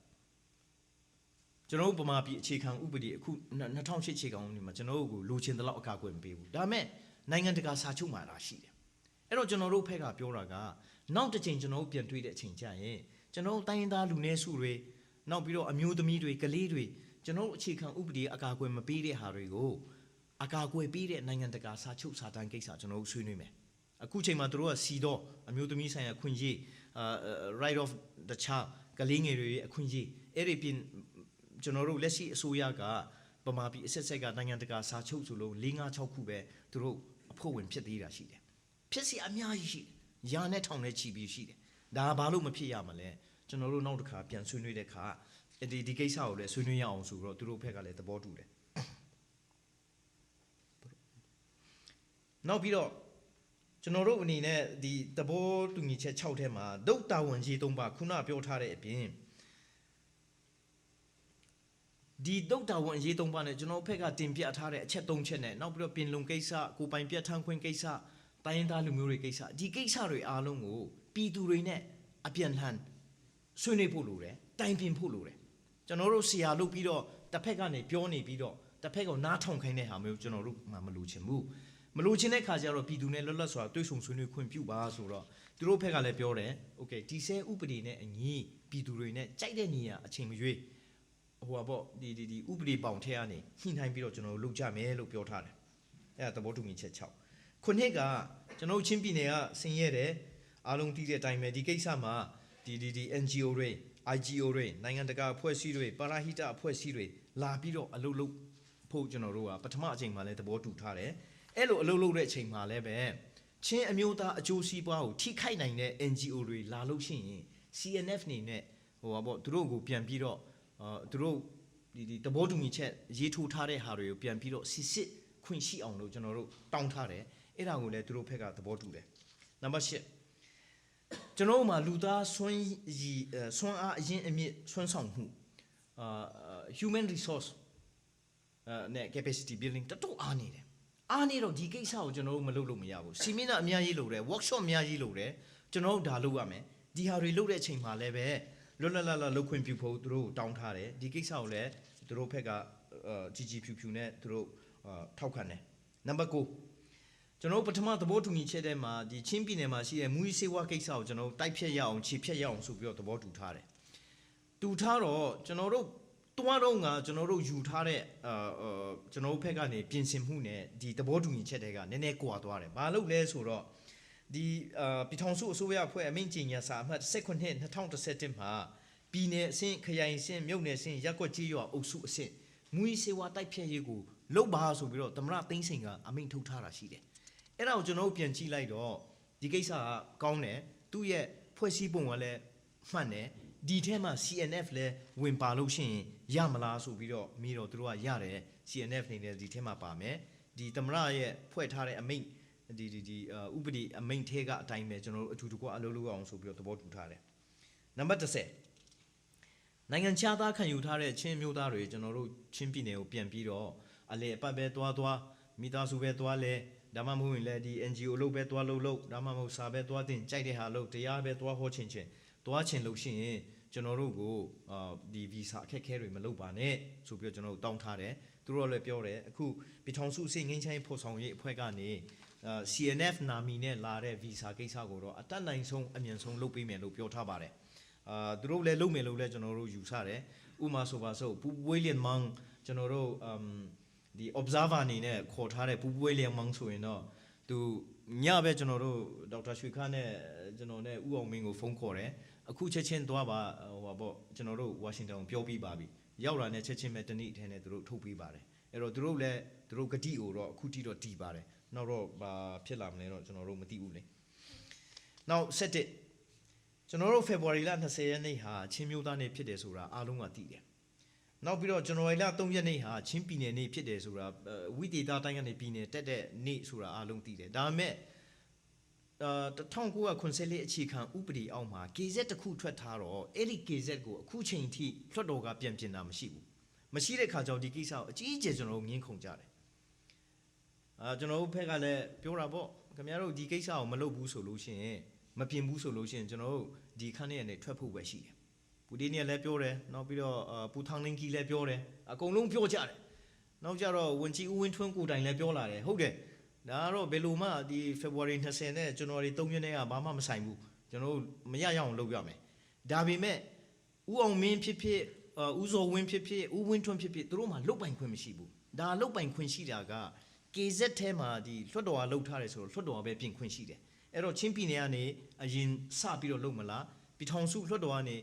ကျွန်တော်တို့ဗမာပြည်အခြေခံဥပဒေအခု2008အခြေခံဥပဒေမှာကျွန်တော်တို့ကိုလိုချင်တဲ့လောက်အကာအကွယ်မပေးဘူးဒါပေမဲ့နိုင်ငံတကာစာချုပ်မှာလာရှိတယ်အဲ့တော့ကျွန်တော်တို့ဖက်ကပြောတာကနောက်တစ်ချိန်ကျွန်တော်တို့ပြန်တွေ့တဲ့အချိန်ကျရင်ကျွန်တော်တို့တိုင်းရင်းသားလူနည်းစုတွေနောက်ပြီးတော့အမျိုးသမီးတွေကလေးတွေကျွန်တော်တို့အခြေခံဥပဒေအကာအကွယ်မပေးတဲ့ဟာတွေကိုအကာအကွယ်ပေးတဲ့နိုင်ငံတကာစာချုပ်စာတမ်းကိစ္စကျွန်တော်တို့ဆွေးနွေးမယ်အခုချိန်မှာတို့ကစီတော့အမျိုးသမီးဆိုင်ရာအခွင့်အရေးright of the child ကလေးငယ်တွေရဲ့အခွင့်အရေးအဲ့ဒီပြင်ကျွန်တော်တို့လက်ရှိအစိုးရကဗမာပြည်အဆက်ဆက်ကနိုင်ငံတကာစာချုပ်ဆိုလို့4-5-6ခုပဲတို့အဖွဲ့ဝင်ဖြစ်သေးတာရှိတယ်ဖြစ်စီအများကြီးရှိတယ်ရာနဲ့ထောင်နဲ့ချီပြီးရှိတယ်ဒါဘာလို့မဖြစ်ရမလဲကျွန်တော်တို့နောက်တစ်ခါပြန်ဆွေးနွေးတဲ့အခါဒီကိစ္စကိုလည်းဆွေးနွေးရအောင်ဆိုတော့သူတို့ဘက်ကလည်းသဘောတူတယ်နောက်ပြီးတော့ ကျွန်တော်တို့အနေနဲ့ဒီသဘောတူညီချက်6ထဲမှာဒုတ်တာဝန်ကြီး3ပါခုနပြောထားတဲ့အပြင်ဒီဒုတ်တာဝန်အရေး3ပါနဲ့ကျွန်တော်ဖက်ကတင်ပြထားတဲ့အချက်3ချက်နဲ့နောက်ပြီးတော့ပင်လုံကိစ္စကိုပိုင်ပြတ်ထန်းခွင့်ကိစ္စတိုင်းရင်းသားလူမျိုးတွေကိစ္စဒီကိစ္စတွေအားလုံးကိုပြည်သူတွေနဲ့အပြန်လှန်ဆွေးနွေးဖို့လိုတယ်တိုင်ပင်ဖို့လိုတယ်ကျွန်တော်တို့ဆရာလုပ်ပြီးတော့တစ်ဖက်ကနေပြောနေပြီးတော့တစ်ဖက်ကနားထောင်ခိုင်းတဲ့ဟာမျိုးကျွန်တော်တို့မှမလိုချင်ဘူးမလိုချင်တဲ့ခါကျတော့ပြည်သူနဲ့လွတ်လပ်စွာတွေ့ဆုံဆွေးနွေးခွင့်ပြုပါဆိုတော့သူတို့ဖက်ကလည်းပြောတယ်โอเคဒီဆဲဥပဒေနဲ့အညီပြည်သူတွေနဲ့ကြိုက်တဲ့နေရာအချိန်မရွေးဟိုပါပေါ့ဒီဥပဒေပေါင်ထဲကနေညှိနှိုင်းပြီးတော့ကျွန်တော်တို့လုပ်ကြမယ်လို့ပြောထားတယ်အဲ့ဒါသဘောတူညီချက်6ခုနှစ်ကကျွန်တော်ချင်းပြည်နယ်ကဆင်းရဲတယ်အားလုံးသိတဲ့အတိုင်းပဲဒီကိစ္စမှာဒီ NGO တွေ IGO တွေနိုင်ငံတကာအဖွဲ့အစည်းတွေပါရာဟိတအဖွဲ့အစည်းတွေလာပြီးတော့အလုပ်လုပ်ဖို့ကျွန်တော်တို့ကပထမအချိန်မှာလည်းသဘောတူထားတယ်အဲ့လိုအလုပ်လုပ်တဲ့အချိန်မှာလည်းပဲချင်းအမျိုးသားအကျိုးစီးပွားကိုထိခိုက်နိုင်တဲ့ NGO တွေလာလို့ရှိရင် CNF နေနဲ့ဟိုပါပေါ့သူတို့ကိုပြန်ပြီးတော့သူတို့ဒီသဘောတူညီချက်ရေးထိုးထားတဲ့ဟာတွေကိုပြန်ပြီးတော့စစ်ခွင့်ရှိအောင်လို့ကျွန်တော်တို့တောင်းထားတယ်အဲ့ဒါကိုလည်းသူတို့ဘက်ကသဘောတူတယ်နံပါတ်8ကျွန်တော်တို့မှာလူသားစွမ်းအားအရင်းအမြစ်စွမ်းဆောင်မှုhuman resource နဲ့ capacity building တတော်အားနေတယ်အားနေတော့ဒီကိစ္စကိုကျွန်တော်တို့မလုပ်လို့မရဘူးစီမင်းကအများကြီးလုပ်တယ် workshop အများကြီးလုပ်တယ်ကျွန်တော်တို့ဒါလုပ်ရမယ်ဒီဟာတွေလုပ်တဲ့အချိန်မှာလည်းပဲလွတ်လပ်လုပ်ခွင့်ပြုဖို့သူတို့တောင်းထားတယ်ဒီကိစ္စကိုလည်းသူတို့ဘက်ကကြီးကြီးဖြူနဲ့သူတို့ထောက်ခံတယ်နံပါတ်9ကျွန်တော်ပထမသဘောတူညီချက်ထဲမှာဒီချင်းပြည်နယ်မှာရှိတဲ့မူးယစ်ဆေးဝါးကိစ္စကိုကျွန်တော်တိုက်ဖြတ်ရအောင်ခြေဖြတ်ရအောင်ဆိုပြီးတော့သဘောတူထားတယ်တူထားတော့ကျွန်တော်တို့တွားတော့ကကျွန်တော်တို့ယူထားတဲ့ကျွန်တော်တို့ဘက်ကနေပြင်ဆင်မှုနဲ့ဒီသဘောတူညီချက်တွေကနည်းနည်းကွာသွားတယ်ဘာလို့လဲဆိုတော့ဒီပြည်ထောင်စုအစိုးရအဖွဲ့အမိန့်ကြေညာစာအမှတ်19/2011မှာပြည်နယ်အဆင့်ခရိုင်အဆင့်မြို့နယ်အဆင့်ရပ်ကွက်ကြီးရွာအုပ်စုအဆင့်မူးယစ်ဆေးဝါးတိုက်ဖျက်ရေးကိုလုပ်ပါဆိုပြီးတော့သမ္မတသိန်းစိန်ကအမိန့်ထုတ်ထားတာရှိတယ်အဲ့ဒါကိုကျွန်တော်တို့ပြန်ကြည့်လိုက်တော့ဒီကိစ္စကကောင်းတယ်သူ့ရဲ့ဖွဲ့စည်းပုံကလည်းမှန်တယ်ဒီထဲမှာ CNF လဲဝင်ပါလို့ရှိရင်ရမလားဆိုပြီးတော့မိတော့သူတို့ကရတယ် CNF နေတယ်ဒီထဲမှာပါမယ်ဒီသမ္မတရဲ့ဖွဲ့ထားတဲ့အမိန့်ဒီဥပဒေအမိန့်ထဲကအတိုင်းပဲကျွန်တော်တို့အထူးတကွအလုပ်လုပ်အောင်ဆိုပြီးတော့သဘောတူထားတယ်နံပါတ်10နိုင်ငံခြားသားခံယူထားတဲ့ချင်းမျိုးသားတွေကျွန်တော်တို့ချင်းပြည်နယ်ကိုပြန်ပြီးတော့အလေအပတ်ပဲသွားမိသားစုပဲသွားလဲဒါမှမဟုတ်ရင်လည်းဒီ NGO လုပ်ပဲသွားလုပ်ဒါမှမဟုတ်စာပဲသွားတင်ကြိုက်တဲ့ဟာလုပ်တရားပဲသွားဟောချင်းသွားချင်လို့ရှိရင်ကျွန်တော်တို့ကိုဒီဗီဇာအခက်အခဲတွေမလုပ်ပါနဲ့ဆိုပြီးတော့ကျွန်တော်တို့တောင်းထားတယ်သူတို့လည်းပြောတယ်အခုပြည်ထောင်စုအစိငင်းချိုင်းဖို့ဆောင်ရေးအဖွဲ့ကနေ CNF နာမီနဲ့လာတဲ့ဗီဇာကိစ္စကိုတော့အတက်နိုင်ဆုံးအမြန်ဆုံးလုပ်ပေးမယ်လို့ပြောထားပါတယ်သူတို့လည်းလုပ်မယ်လို့လည်းကျွန်တော်တို့ယူဆတယ်ဥမာဆိုပါစို့ပူပွေးလျင်မောင်းကျွန်တော်တို့ဒီ observer အနေနဲ့ခေါ်ထားတဲ့ပူပွေးလျင်မောင်းဆိုရင်တော့သူညပဲကျွန်တော်တို့ဒေါက်တာရွှေခါနဲ့ကျွန်တော်နဲ့ဦးအောင်မင်းကိုဖုန်းခေါ်တယ်အခုချက်ချင်းသွားပါဟိုပါပေါ့ကျွန်တော်တို့ဝါရှင်တန်ကိုပြောပြီးပါပြီရောက်လာတဲ့ချက်ချင်းပဲတနေ့အထဲနဲ့သူတို့ထုတ်ပေးပါတယ်အဲ့တော့သူတို့လည်းသူတို့ဂတိကိုတော့အခုထိတော့တည်ပါတယ်နောက်တော့ဘာဖြစ်လာမလဲတော့ကျွန်တော်တို့မသိဘူးလေနောက်7ကျွန်တော်တို့ February လ20ရက်နေ့ဟာချင်းမျိုးသားနေ့ဖြစ်တယ်ဆိုတာအားလုံးကသိတယ်နောက်ပြီးတော့ဇန်နဝါရီလ3ရက်နေ့ဟာချင်းပြည်နယ်နေ့ဖြစ်တယ်ဆိုတာဝိသေသတိုင်းကနေပြည်နယ်တက်တဲ့နေ့ဆိုတာအားလုံးသိတယ်ဒါပေမဲ့1994အခြေခံဥပဒေအောက်မှာ KZ တစ်ခုထွက်ထားတော့အဲ့ဒီ KZ ကိုအခုချိန်ထိလွှတ်တော်ကပြန်ပြင်တာမရှိဘူးမရှိတဲ့ခါကျတော့ဒီကိစ္စကိုအကြီးအကျယ်ကျွန်တော်တို့ငင်းခုန်ကြတယ်ကျွန်တော်တို့ဘက်ကလည်းပြောတာပေါ့ခင်ဗျားတို့ဒီကိစ္စကိုမလုပ်ဘူးဆိုလို့ရှိရင်မပြင်ဘူးဆိုလို့ရှိရင်ကျွန်တော်တို့ဒီခန်းထဲကနေထွက်ဖို့ပဲရှိတယ်ပူတီနီလည်းပြောတယ်နောက်ပြီးတော့ပူထောင်လင်းကြီးလည်းပြောတယ်အကုန်လုံးပြောကြတယ်နောက်ကြတော့ဝန်ကြီးဦးဝင်းထွန်းကိုတိုင်လည်းပြောလာတယ်ဟုတ်တယ်ဒါကတော့ဘယ်လိုမှဒီ February 20နဲ့ကျွန်တော်တို့3ရက်နေ့ကဘာမှမဆိုင်ဘူးကျွန်တော်တို့မရရအောင်လုပ်ရမယ်ဒါပေမဲ့ဦးအောင်မင်းဖြစ်ဖြစ်ဦးစောဝင်းဖြစ်ဖြစ်ဦးဝင်းထွန်းဖြစ်ဖြစ်သူတို့မှလုတ်ပိုင်ခွင့်မရှိဘူးဒါလုတ်ပိုင်ခွင့်ရှိတာက KZ ထဲမှာဒီလွှတ်တော်ကလှုပ်ထားတယ်ဆိုတော့လွှတ်တော်ကပဲပြင်ခွင့်ရှိတယ်အဲ့တော့ချင်းပြည်နယ်ကနေအရင်စပြီးတော့လုပ်မလားပြည်ထောင်စုလွှတ်တော်ကနေ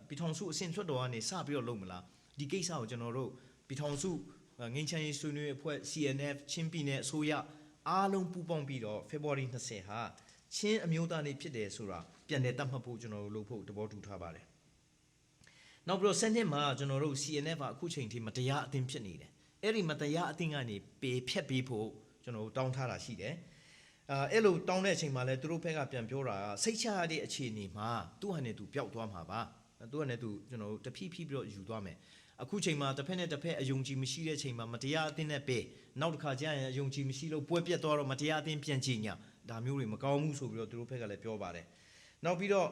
ပြည်ထောင်စုအဆင့်လွှတ်တော်ကနေစပြီးတော့လုပ်မလားဒီကိစ္စကိုကျွန်တော်တို့ပြည်ထောင်စုငင်းချမ်းရေးဆွေးနွေးအဖွဲ့ CNF ချင်းပြည်နယ်အစိုးရအားလုံးပူးပေါင်းပြီးတော့ February 20ဟာချင်းအမျိုးသားနေ့ဖြစ်တယ်ဆိုတာပြန်လည်သတ်မှတ်ဖို့ကျွန်တော်တို့လုပ်ဖို့သဘောတူထားပါတယ်နောက်ပြီးတော့ဆက်နှစ်မှာကျွန်တော်တို့ CNF ကအခုချိန်ထိမတရားအသင်းဖြစ်နေတယ်အဲ့ဒီမတရားအသင်းကနေပေဖြတ်ပေးဖို့ကျွန်တော်တို့တောင်းထားတာရှိတယ် အဲ့လိုတောင်းတဲ့အချိန်မှာလဲသူတို့ဘက်ကပြန်ပြောတာစိတ်ချရတဲ့အခြေအနေမှာသူ့ဟာနဲ့သူပျောက်သွားမှာပါသူ့ဟာနဲ့သူကျွန်တော်တို့တဖြည်းဖြည်းပြီးတော့ယူသွားမယ်အခုချိန်မှာတစ်ဖက်နဲ့တစ်ဖက်အယုံကြည်မရှိတဲ့ချိန်မှာမတရားအသင်းနဲ့ပဲနောက်တစ်ခါကျရင်အယုံကြည်မရှိလို့ပွဲပြတ်သွားတော့မတရားအသင်းပြန်ကြည်ညာဒါမျိုးတွေမကောင်းဘူးဆိုပြီးတော့သူတို့ဘက်ကလည်းပြောပါတယ်နောက်ပြီးတော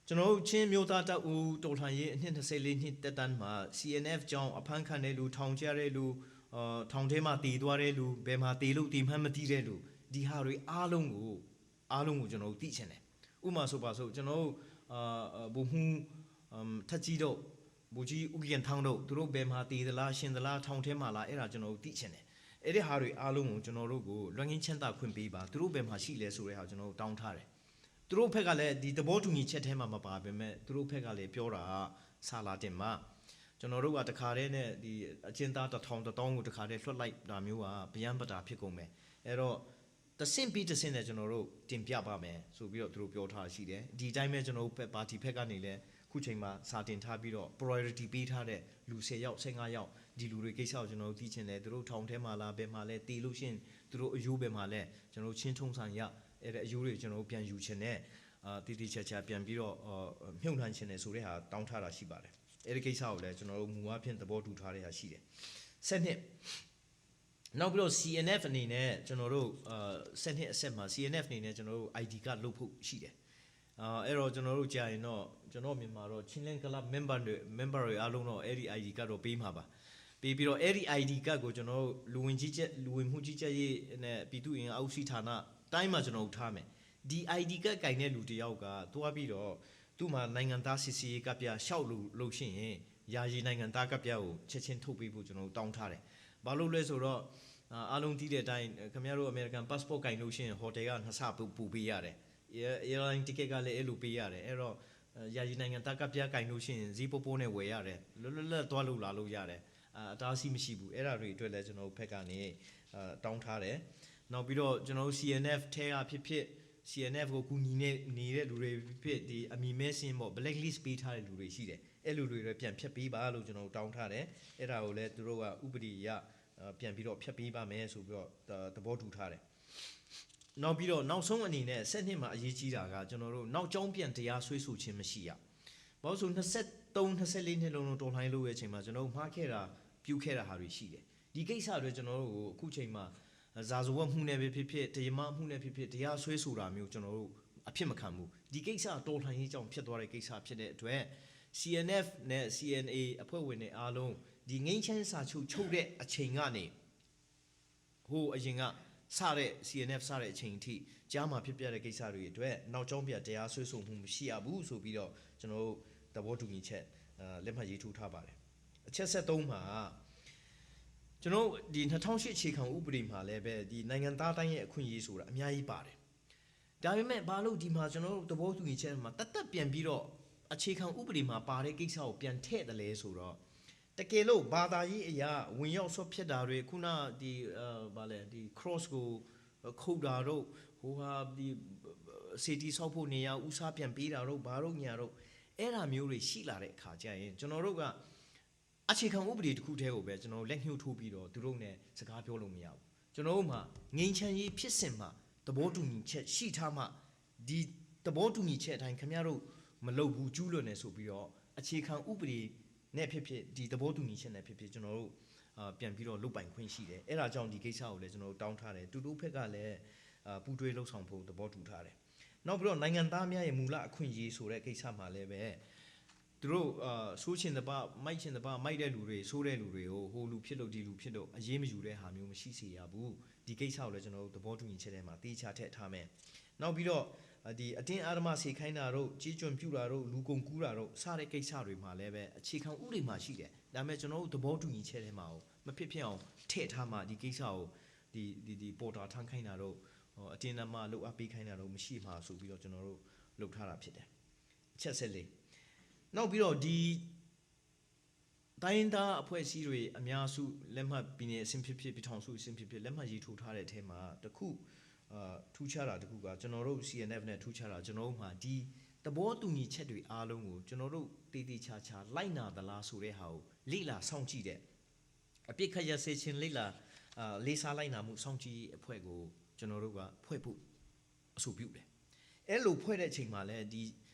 ့ကျွန်တော်တို့ချင်းမျိုးသားတပ်ဦးတော်လှန်ရေးအနှစ်24နှစ်တက်တန်းမှာ CNF ကြောင်းအဖမ်းခံတဲ့လူထောင်ကျတဲ့လူထောင်ထဲမှာတည်သွားတဲ့လူဘယ်မှာတည်လို့တည်မှန်းမသိတဲ့လူဒီဟာတွေအားလုံးကိုကျွန်တော်တို့သိချင်တယ်ဥပမာဆိုပါစို့ကျွန်တော်တို့ဘုံမှုထက်ကြီးတော့ဘူကြီးဥက္ကဋ္ဌထောင်းတို့သူတို့ဘယ်မှာတည်သလားရှင်သလားထောင်ထဲမှာလားအဲ့ဒါကျွန်တော်တို့သိချင်တယ်အဲ့ဒီဟာတွေအားလုံးကိုကျွန်တော်တို့ကိုလွန်ငင်းချမ်းသာခွင့်ပေးပါသူတို့ဘယ်မှာရှိလဲဆိုတဲ့ဟာကျွန်တော်တို့တောင်းထားတယ်သူတို့ဘက်ကလည်းဒီသဘောတူညီချက်ထဲမှာမပါဘဲမဲ့သူတို့ဘက်ကလည်းပြောတာဆာလာတင်မှာကျွန်တော်တို့ကတခါတည်းနဲ့ဒီအချင်းသား1000ကိုတခါတည်းလွှတ်လိုက်တာမျိုးကဗျမ်းပတာဖြစ်ကုန်မယ်အဲ့တော့တဆင့်ပြီးတဆင့်နဲ့ကျွန်တော်တို့တင်ပြပါမယ်ဆိုပြီးတော့သူတို့ပြောထားရှိတယ်ဒီအတိုင်းပဲကျွန်တော်တို့ပါတီဘက်ကနေလည်းခုချိန်မှာစာတင်ထားပြီးတော့ priority ပေးထားတဲ့လူ10ယောက်15ယောက်ဒီလူတွေကိစ္စကိုကျွန်တော်တို့သိချင်တယ်သူတို့ထောင်ထဲမှာလားဘယ်မှာလဲတည်လို့ရှရင်သူတို့အယူဘယ်မှာလဲကျွန်တော်တို့ချင်းထုံးဆိုင်ရအဲ့တဲ့အယူတွေကျွန်တော်တို့ပြန်ယူချင်တယ်တီတီချာချာပြန်ပြီးတော့မြုပ်နှံချင်တယ်ဆိုတဲ့ဟာတောင်းထားတာရှိပါတယ်အဲ့ဒီကိစ္စကိုလည်းကျွန်တော်တို့မူအဖြစ်သဘောတူထားတဲ့ဟာရှိတယ်ဆက်နှစ်နောက်ပြီးတော့ CNF အနေနဲ့ကျွန်တော်တို့ဆက်နှစ်အဆက်မှာ CNF အနေနဲ့ကျွန်တော်တို့ ID ကလုတ်ဖို့ရှိတယ်အဲ့တော့ကျွန်တော်တို့ကြာရင်တော့ကျွန်တော်မြန်မာတော့ Chinland Club member တွေအားလုံးတော့အဲ့ဒီ ID ကတော့ပေးမှာပါပေးပြီးတော့အဲ့ဒီ ID ကကိုကျွန်တော်တို့လူဝင်မှုကြီးကြပ်ရေးနဲ့ပြည်သူ့အင်အားအောက်စီဌာနတိုင်းမှာကျွန်တော်တို့ထားမယ်ဒီ ID ကကင်တဲ့လူတယောက်ကသွားပြီးတော့သူ့မှာနိုင်ငံသားစစ်စီကပြရှောက်လို့ရှိရင်ယာယီနိုင်ငံသားကပြကိုချက်ချင်းထုတ်ပေးဖို့ကျွန်တော်တို့တောင်းထားတယ်ဘာလို့လဲဆိုတော့အားလုံးသိတဲ့အတိုင်းခင်ဗျားတို့ American passport ကင်လို့ရှိရင်ဟိုတယ်ကနှစ်ဆပူပေးရတယ် airline ticket ကလည်းအဲ့လိုပေးရတယ်အဲ့တော့ယာယီနိုင်ငံသားကပြကင်လို့ရှိရင်ဈေးပို့ပို့နဲ့ဝယ်ရတယ်လွတ်လပ်သွားလို့လာလို့ရတယ်အတားအဆီးမရှိဘူးအဲ့ဒါတွေအတွက်လည်းကျွန်တော်တို့ဘက်ကနေတောင်းထားတယ်နောက်ပြီးတော့ကျွန်တော်တို့ CNF ထဲကဖြစ် CNF ကိုကူညီနေတဲ့လူတွေဖြစ်ဒီအမီမဲစင်းပေါ့ blacklist ပေးထားတဲ့လူတွေရှိတယ်အဲ့လူတွေလည်းပြန်ဖြတ်ပေးပါလို့ကျွန်တော်တို့တောင်းထားတယ်အဲ့ဒါကိုလည်းသူတို့ကဥပဒေအရပြန်ပြီးတော့ဖြတ်ပေးပါမယ်ဆိုပြီးတော့သဘောတူထားတယ်နောက်ပြီးတော့နောက်ဆုံးအနေနဲ့ဆက်နှစ်မှာအရေးကြီးတာကကျွန်တော်တို့နောက်ကျောင်းပြန်တရားစွဲဆိုခြင်းမရှိရဘာလို့ဆို23-24နှစ်လုံးတော်လှန်ရေးလုပ်ရဲ့အချိန်မှာကျွန်တော်တို့မှားခဲ့တာပြုခဲ့တာဟာတွေရှိတယ်ဒီကိစ္စတွေကျွန်တော်တို့အခုချိန်မှာဇာဇဝတ်မှုနဲ့ဖြစ်တရားမမှုနဲ့ဖြစ်တရားစွဲဆိုတာမျိုးကျွန်တော်တို့အဖြစ်မခံဘူးဒီကိစ္စတော်လှန်ရေးကြောင့်ဖြစ်သွားတဲ့ကိစ္စဖြစ်တဲ့အတွက် CNF နဲ့ CNA အဖွဲ့ဝင်တွေအားလုံးဒီငိမ့်ချမ်းစာချုပ်တဲ့အချိန်ကနေဟိုအရင်ကစတဲ့ CNF စတဲ့အချိန်အထိကြားမှာဖြစ်ပြတဲ့ကိစ္စတွေအတွက်နောက်ကျောင်းပြတရားဆွေးဆိုမှုမရှိရဘူးဆိုပြီးတော့ကျွန်တော်တို့သဘောတူညီချက်လက်မှတ်ရေးထိုးထားပါတယ်အချက်73မှာကျွန်တော်ဒီ2008အခြေခံဥပဒေမှာလည်းပဲဒီနိုင်ငံသားတိုင်းရဲ့အခွင့်အရေးဆိုတာအများကြီးပါတယ်ဒါပေမဲ့ဘာလို့ဒီမှာကျွန်တော်တို့သဘောတူညီချက်မှာတက်ပြန်ပြီးတော့အခြေခံဥပဒေမှာပါတဲ့ကိစ္စကိုပြန်ထည့်တယ်လဲဆိုတော့တကယ်လို့ဘာသာရေးအရာဝင်ရောက်ဆွတ်ဖြစ်တာတွေခုနဒီဘာလဲဒီ cross ကိုခုတ်တာတော့ဟိုဟာဒီ city ဆောက်ဖို့နေရာဥစားပြန်ပေးတာတော့ဘာလို့ညာတော့အဲ့ဒါမျိုးတွေရှိလာတဲ့အခါကျရင်ကျွန်တော်တို့ကအခြေခံဥပဒေတစ်ခုတည်းကိုပဲကျွန်တော်လက်ညှိုးထိုးပြီးတော့သူတို့ ਨੇ စကားပြောလို့မရဘူးကျွန်တော်တို့မှာငိမ့်ချမ်းရေးဖြစ်စဉ်မှာသဘောတူညီချက်ရှိထားမှဒီသဘောတူညီချက်အတိုင်းခင်ဗျားတို့မလုပ်ဘူးကျူးလွန်နေဆိုပြီးတော့အခြေခံဥပဒေနဲ့ဖြစ်ဒီသဘောတူညီချက်နဲ့ဖြစ်ကျွန်တော်တို့ပြန်ပြီးတော့လုတ်ပိုင်ခွင့်ရှိတယ်အဲ့ဒါကြောင့်ဒီကိစ္စကိုလည်းကျွန်တော်တို့တောင်းထားတယ်တူတူဖက်ကလည်းပူးတွဲလှုပ်ဆောင်ဖို့သဘောတူထားတယ်နောက်ပြီးတော့နိုင်ငံသားများရဲ့မူလအခွင့်အရေးဆိုတဲ့ကိစ္စမှာလည်းပဲသူတို့ဆိုးချင်တဲ့မိုက်ချင်တဲ့မိုက်တဲ့လူတွေဆိုးတဲ့လူတွေကိုဟိုလူဖြစ်လို့ဒီလူဖြစ်လို့အရေးမယူတဲ့ဟာမျိုးမရှိစေရဘူးဒီကိစ္စကိုလည်းကျွန်တော်တို့သဘောတူညီချက်ထဲမှာတေချာထည့်ထားမယ်နောက်ပြီးတော့ဒီအတင်းအာဓမ္မစေခိုင်းတာတို့ကြီးကျွန်းပြူတာတို့လူကုန်ကူးတာတို့စတဲ့ကိစ္စတွေမှာလည်းပဲအခြေခံဥပဒေမှာရှိတယ်ဒါပေမဲ့ကျွန်တော်တို့သဘောတူညီချက်ထဲမှာမဖြစ်အောင်ထည့်ထားမှဒီကိစ္စကိုဒီပေါ်တာထမ်းခိုင်းတာတို့အတင်းအဓမ္မလုပ်အပ်ပေးခိုင်းတာတို့မရှိမှာဆိုပြီးတော့ကျွန်တော်တို့လုပ်ထားတာဖြစ်တယ်အချက်ဆက်လေးနောက်ပြီးတော့ဒီတိုင်းသားအဖွဲ့အစည်းတွေအများစုလက်မှတ်ပြည်နယ်အဆင့်ဖြစ်ပြည်ထောင်စုအဆင့်ဖြစ်လက်မှတ်ရေးထိုးထားတဲ့အထက်မှာတခုထူးခြားတာတခုကကျွန်တော်တို့ CNF နဲ့ထူးခြားတာကျွန်တော်တို့မှာဒီသဘောတူညီချက်တွေအားလုံးကိုကျွန်တော်တို့တည်တည်ချာချာလိုက်နာသလားဆိုတဲ့ဟာကိုလေ့လာစောင့်ကြည့်တဲ့အပြစ်ခတ်ရစေခြင်းလေ့လာလေးစားလိုက်နာမှုစောင့်ကြည့်အဖွဲ့ကို ကျွန်တော်တို့ကဖွဲ့ဖို့အဆိုပြုတယ်အဲ့လိုဖွဲ့တဲ့အချိန်မှာလည်းဒီ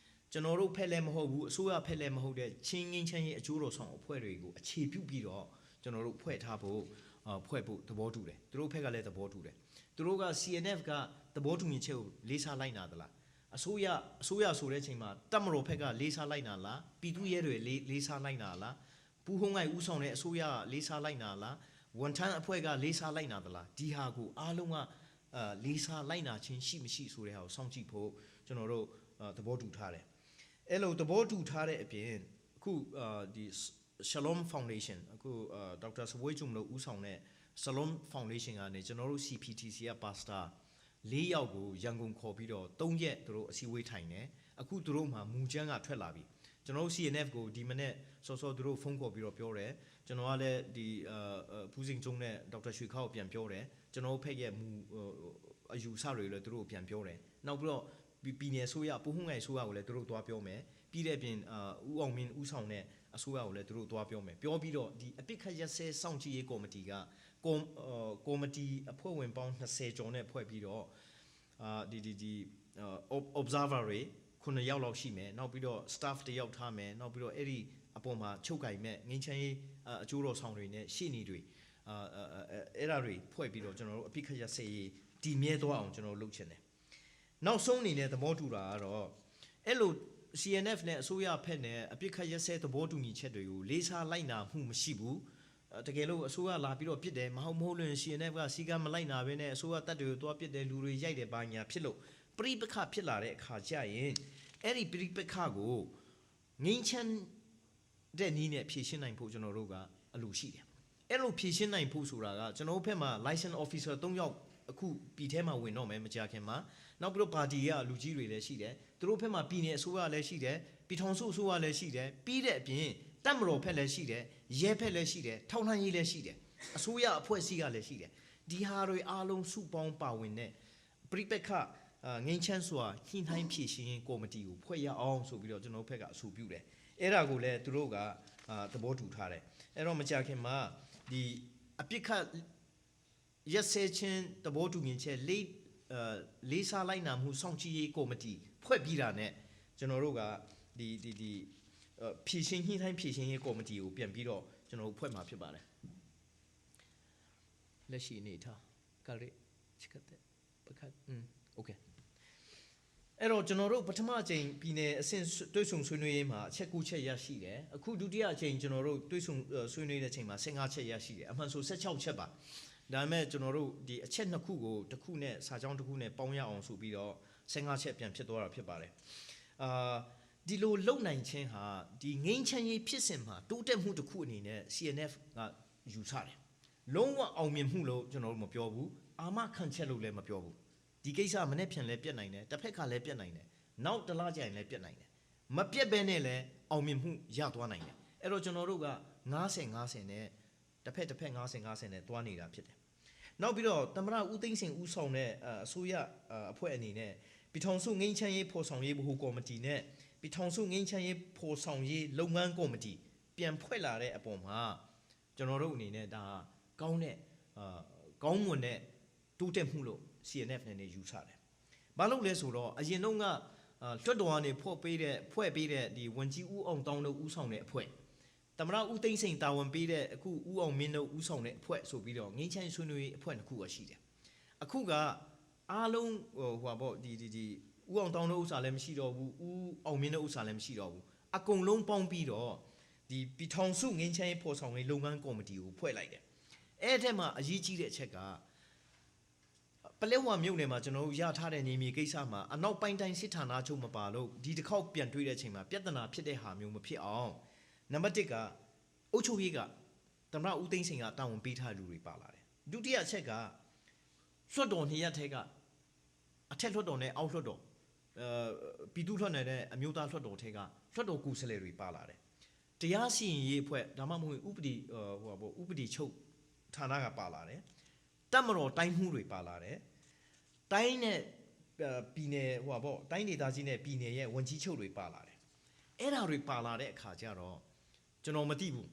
ကျွန်တော်တို့ဖက်လည်းမဟုတ်ဘူးအစိုးရဖက်လည်းမဟုတ်တဲ့ချင်းငင်းချမ်းရေးအကျိုးတော်ဆောင်အဖွဲ့တွေကိုအခြေပြုပြီးတော့ကျွန်တော်တို့ဖွဲ့ထားဖို့ဖွဲ့ဖို့သဘောတူတယ်သူတို့ဖက်ကလည်းသဘောတူတယ်သူတို့က CNF ကသဘောတူညီချက်ကိုလေးစားလိုက်နာသလားအစိုးရဆိုတဲ့အချိန်မှာတပ်မတော်ဖက်ကလေးစားလိုက်နာလားပြည်သူရဲတွေလေးစားလိုက်နာလားပူးဟုံးငိုင်ဦးဆောင်တဲ့အစိုးရလေးစားလိုက်နာလားဝန်ထမ်းအဖွဲ့ကလေးစားလိုက်နာသလားဒီဟာကိုအားလုံးကလေးစားလိုက်နာခြင်းရှိမရှိဆိုတဲ့ဟာကိုစောင့်ကြည့်ဖို့ကျွန်တော်တို့သဘောတူထားတယ်အဲ့လိုသဘောတူထားတဲ့အပြင်အခုဒီ Shalom Foundation အခုဒေါက်တာစဝေးကျုံလို့ဦးဆောင်တဲ့ Shalom Foundation ကနေကျွန်တော်တို့ CPTC ကပါစတာ4ယောက်ကိုရန်ကုန်ခေါ်ပြီးတော့3ရက်သူတို့အစည်းအဝေးထိုင်တယ်အခုသူတို့မှမူချမ်းကထွက်လာပြီကျွန်တော်တို့ CNF ကိုဒီမနေ့စောစောသူတို့ဖုန်းခေါ်ပြီးတော့ပြောတယ်ကျွန်တော်ကလည်းဒီဖူးစင်ကျုံနဲ့ဒေါက်တာရွှေခောက်ပြန်ပြောတယ်ကျွန်တော်တို့ဖက်ရဲ့မူအယူဆတွေလည်းသူတို့ပြန်ပြောတယ်နောက်ပြီးတော့ပြည်နယ်ဆိုရပူဟုံးငိုင်ဆိုရကိုလည်းသူတို့သွားပြောမယ်ပြီးတဲ့အပြင်ဦးအောင်မင်းဦးဆောင်တဲ့အစိုးရကိုလည်းသူတို့သွားပြောမယ်ပြောပြီးတော့ဒီအပစ်ခတ်ရက်စဲစောင့်ကြည့်ရေးကော်မတီကကော်မတီအဖွဲ့ဝင်ပေါင်း20ကျော်နဲ့ဖွဲ့ပြီးတော့ဒီ observer တွေ9ယောက်လောက်ရှိမယ်နောက်ပြီးတော့ staff တယောက်ထားမယ်နောက်ပြီးတော့အဲ့ဒီအပေါ်မှာချုပ်ကင်မဲ့ငင်းချမ်းရေးအကျိုးတော်ဆောင်တွေနဲ့ရှေ့နေတွေအဲ့ဒါတွေဖွဲ့ပြီးတော့ကျွန်တော်တို့အပိခရဆေးရေးတည်မြဲသွားအောင်ကျွန်တော်လုပ်ချင်တယ်နောက်ဆုံးအနေနဲ့သဘောတူတာကတော့အဲ့လို CNF နဲ့အစိုးရဖက်နဲ့အပိခရဆေးသဘောတူညီချက်တွေကိုလေးစားလိုက်နာမှုမရှိဘူးတကယ်လို့အစိုးရလာပြီးတော့ပြစ်တယ်မဟုတ်လို့ CNF ကစီကံမလိုက်နာဘဲနဲ့အစိုးရတပ်တွေကိုတွားပြစ်တယ်လူတွေရိုက်တယ်ဘာညာဖြစ်လို့ပရိပခဖြစ်လာတဲ့အခါကျရင်အဲ့ဒီပရိပခကိုငင်းချမ်းတဲ့နည်းနဲ့ဖြည့်ရှင်းနိုင်ဖို့ကျွန်တော်တို့ကအလိုရှိတယ်အဲ့လိုဖြည့်ရှင်းနိုင်ဖို့ဆိုတာကကျွန်တော်တို့ဘက်မှာ license officer 3ယောက်အခုပြည်ထဲမှာဝင်တော့မယ်မကြခင်မှာနောက်ပြီးတော့ပါတီကလူကြီးတွေလည်းရှိတယ်သူတို့ဘက်မှာပြည်နယ်အစိုးရလည်းရှိတယ်ပြည်ထောင်စုအစိုးရလည်းရှိတယ်ပြီးတဲ့အပြင်တပ်မတော်ဘက်လည်းရှိတယ်ရဲဘက်လည်းရှိတယ်ထောက်လှမ်းရေးလည်းရှိတယ်အစိုးရအဖွဲ့အစည်းကလည်းရှိတယ်ဒီဟာတွေအားလုံးစုပေါင်းပါဝင်တဲ့ပရိပခငင်းချမ်းစွာညှိနှိုင်းဖြည့်ရှင်းကော်မတီကိုဖွဲ့ရအောင်ဆိုပြီးတော့ကျွန်တော်ဘက်ကအဆိုပြုတယ်အဲ့ဒါကိုလည်းသူတို့ကသဘောတူထားတယ်အဲ့တော့မကြခင်မှာဒီအပြစ်ခတ်ရက်စဲချင်းသဘောတူညီချက်လေးစားလိုက်နာမှုစောင့်ကြည့်ရေးကော်မတီဖွဲ့ပြီးတာနဲ့ကျွန်တော်တို့ကဒီဖြည့်ရှင်းညှိနှိုင်းဖြည့်ရှင်းရေးကော်မတီကိုပြန်ပြီးတော့ကျွန်တော်တို့ဖွဲ့မှာဖြစ်ပါတယ်လက်ရှိအနေထားကလေးချစ်တဲ့ပခတ်โอเคအဲ့တော့ကျွန်တော်တို့ပထမအချိန်ပြည်နယ်အဆင့်တွဲဆုံဆွေးနွေးရေးမှာအချက်9ချက်ရရှိတယ်အခုဒုတိယအချိန်ကျွန်တော်တို့တွဲဆုံဆွေးနွေးတဲ့အချိန်မှာ15ချက်ရရှိတယ်အမှန်ဆို16ချက်ပါဒါပေမဲ့ကျွန်တော်တို့ဒီအချက်2ခုကိုတစ်ခုနဲ့စာကြောင်းတစ်ခုနဲ့ပေါင်းရအောင်ဆိုပြီးတော့15ချက်ပြန်ဖြစ်သွားတာဖြစ်ပါတယ်ဒီလိုလုံနိုင်ခြင်းဟာဒီငင်းချမ်းရေးဖြစ်စဉ်မှာတိုးတက်မှုတစ်ခုအနေနဲ့ CNF ကယူဆတယ်လုံးဝအောင်မြင်မှုလို့ကျွန်တော်တို့မပြောဘူးအာမခံချက်လို့လည်းမပြောဘူးဒီကိစ္စမနေ့ဖြန်လဲပြတ်နိုင်တယ်တစ်ဖက်ကလည်းပြတ်နိုင်တယ်နောက်တစ်လကြာရင်လည်းပြတ်နိုင်တယ်မပြတ်ဘဲနဲ့လည်းအောင်မြင်မှုရသွားနိုင်တယ်အဲ့တော့ကျွန်တော်တို့က90နဲ့တစ်ဖက်50နဲ့တွားနေတာဖြစ်တယ်နောက်ပြီးတော့သမ္မတဦးသိန်းစိန်ဦးဆောင်တဲ့အစိုးရအဖွဲ့အနေနဲ့ပြည်ထောင်စုငင်းချမ်းရေးဖော်ဆောင်ရေးဗဟိုကော်မတီနဲ့ပြည်ထောင်စုငင်းချမ်းရေးဖော်ဆောင်ရေးလုပ်ငန်းကော်မတီပြန်ဖွဲ့လာတဲ့အပေါ်မှာကျွန်တော်တို့အနေနဲ့ဒါကောင်းတဲ့ကောင်းမွန်တဲ့တိုးတက်မှုလို့ CNF နဲ့ယူဆတယ်။ဘာလို့လဲဆိုတော့အရင်တုန်းကလွှတ်တော်ကနေဖွဲ့ပေးတဲ့ဒီဝန်ကြီးဦးအောင်တောင်းတို့ဦးဆောင်တဲ့အဖွဲ့သမ္မတဦးသိန်းစိန်တာဝန်ပေးတဲ့အခုဦးအောင်မင်းတို့ဦးဆောင်တဲ့အဖွဲ့ဆိုပြီးတော့ငင်းချမ်းဆွေးနွေးအဖွဲ့တစ်ခုရှိတယ်။အခုကအားလုံးဒီဦးအောင်တောင်းတို့ဥစ္စာလည်းမရှိတော့ဘူးဦးအောင်မင်းတို့ဥစ္စာလည်းမရှိတော့ဘူးအကုန်လုံးပေါင်းပြီးတော့ဒီပြည်ထောင်စုငင်းချမ်းရေးဖော်ဆောင်ရေးလုပ်ငန်းကော်မတီကိုဖွဲ့လိုက်တယ်။အဲ့ဒီမှာအရေးကြီးတဲ့အချက်ကပလဲဝါမြို့နယ်မှာကျွန်တော်တို့ရထားတဲ့နေမြေကိစ္စမှာအနောက်ပိုင်းတိုင်းစစ်ဌာနချုပ်မပါလို့ဒီတစ်ခေါက်ပြန်တွေ့တဲ့အချိန်မှာပြဿနာဖြစ်တဲ့ဟာမျိုးမဖြစ်အောင်နံပါတ်1ကအုပ်ချုပ်ရေးကသမ္မတဦးသိန်းစိန်ကတာဝန်ပေးထားလူတွေပါလာတယ်ဒုတိယအချက်ကလွှတ်တော်နှစ်ရပ်ထဲကအထက်လွှတ်တော်နဲ့အောက်လွှတ်တော်ပြည်သူ့လွှတ်တော်နဲ့အမျိုးသားလွှတ်တော်ထဲကလွှတ်တော်ကိုယ်စားလှယ်တွေပါလာတယ်တရားစီရင်ရေးအဖွဲ့ဒါမှမဟုတ်ဥပဒေချုပ်ဌာနကပါလာတယ်တပ်မတော်တိုင်းမှုတွေပါလာတယ်တိုင်းနဲ့ပြည်နယ်တိုင်းဒေသကြီးနဲ့ပြည်နယ်ရဲ့ဝန်ကြီးချုပ်တွေပါလာတယ်အဲ့ဒါတွေပါလာတဲ့အခါကျတော့ကျွန်တော်မသိဘူးဥ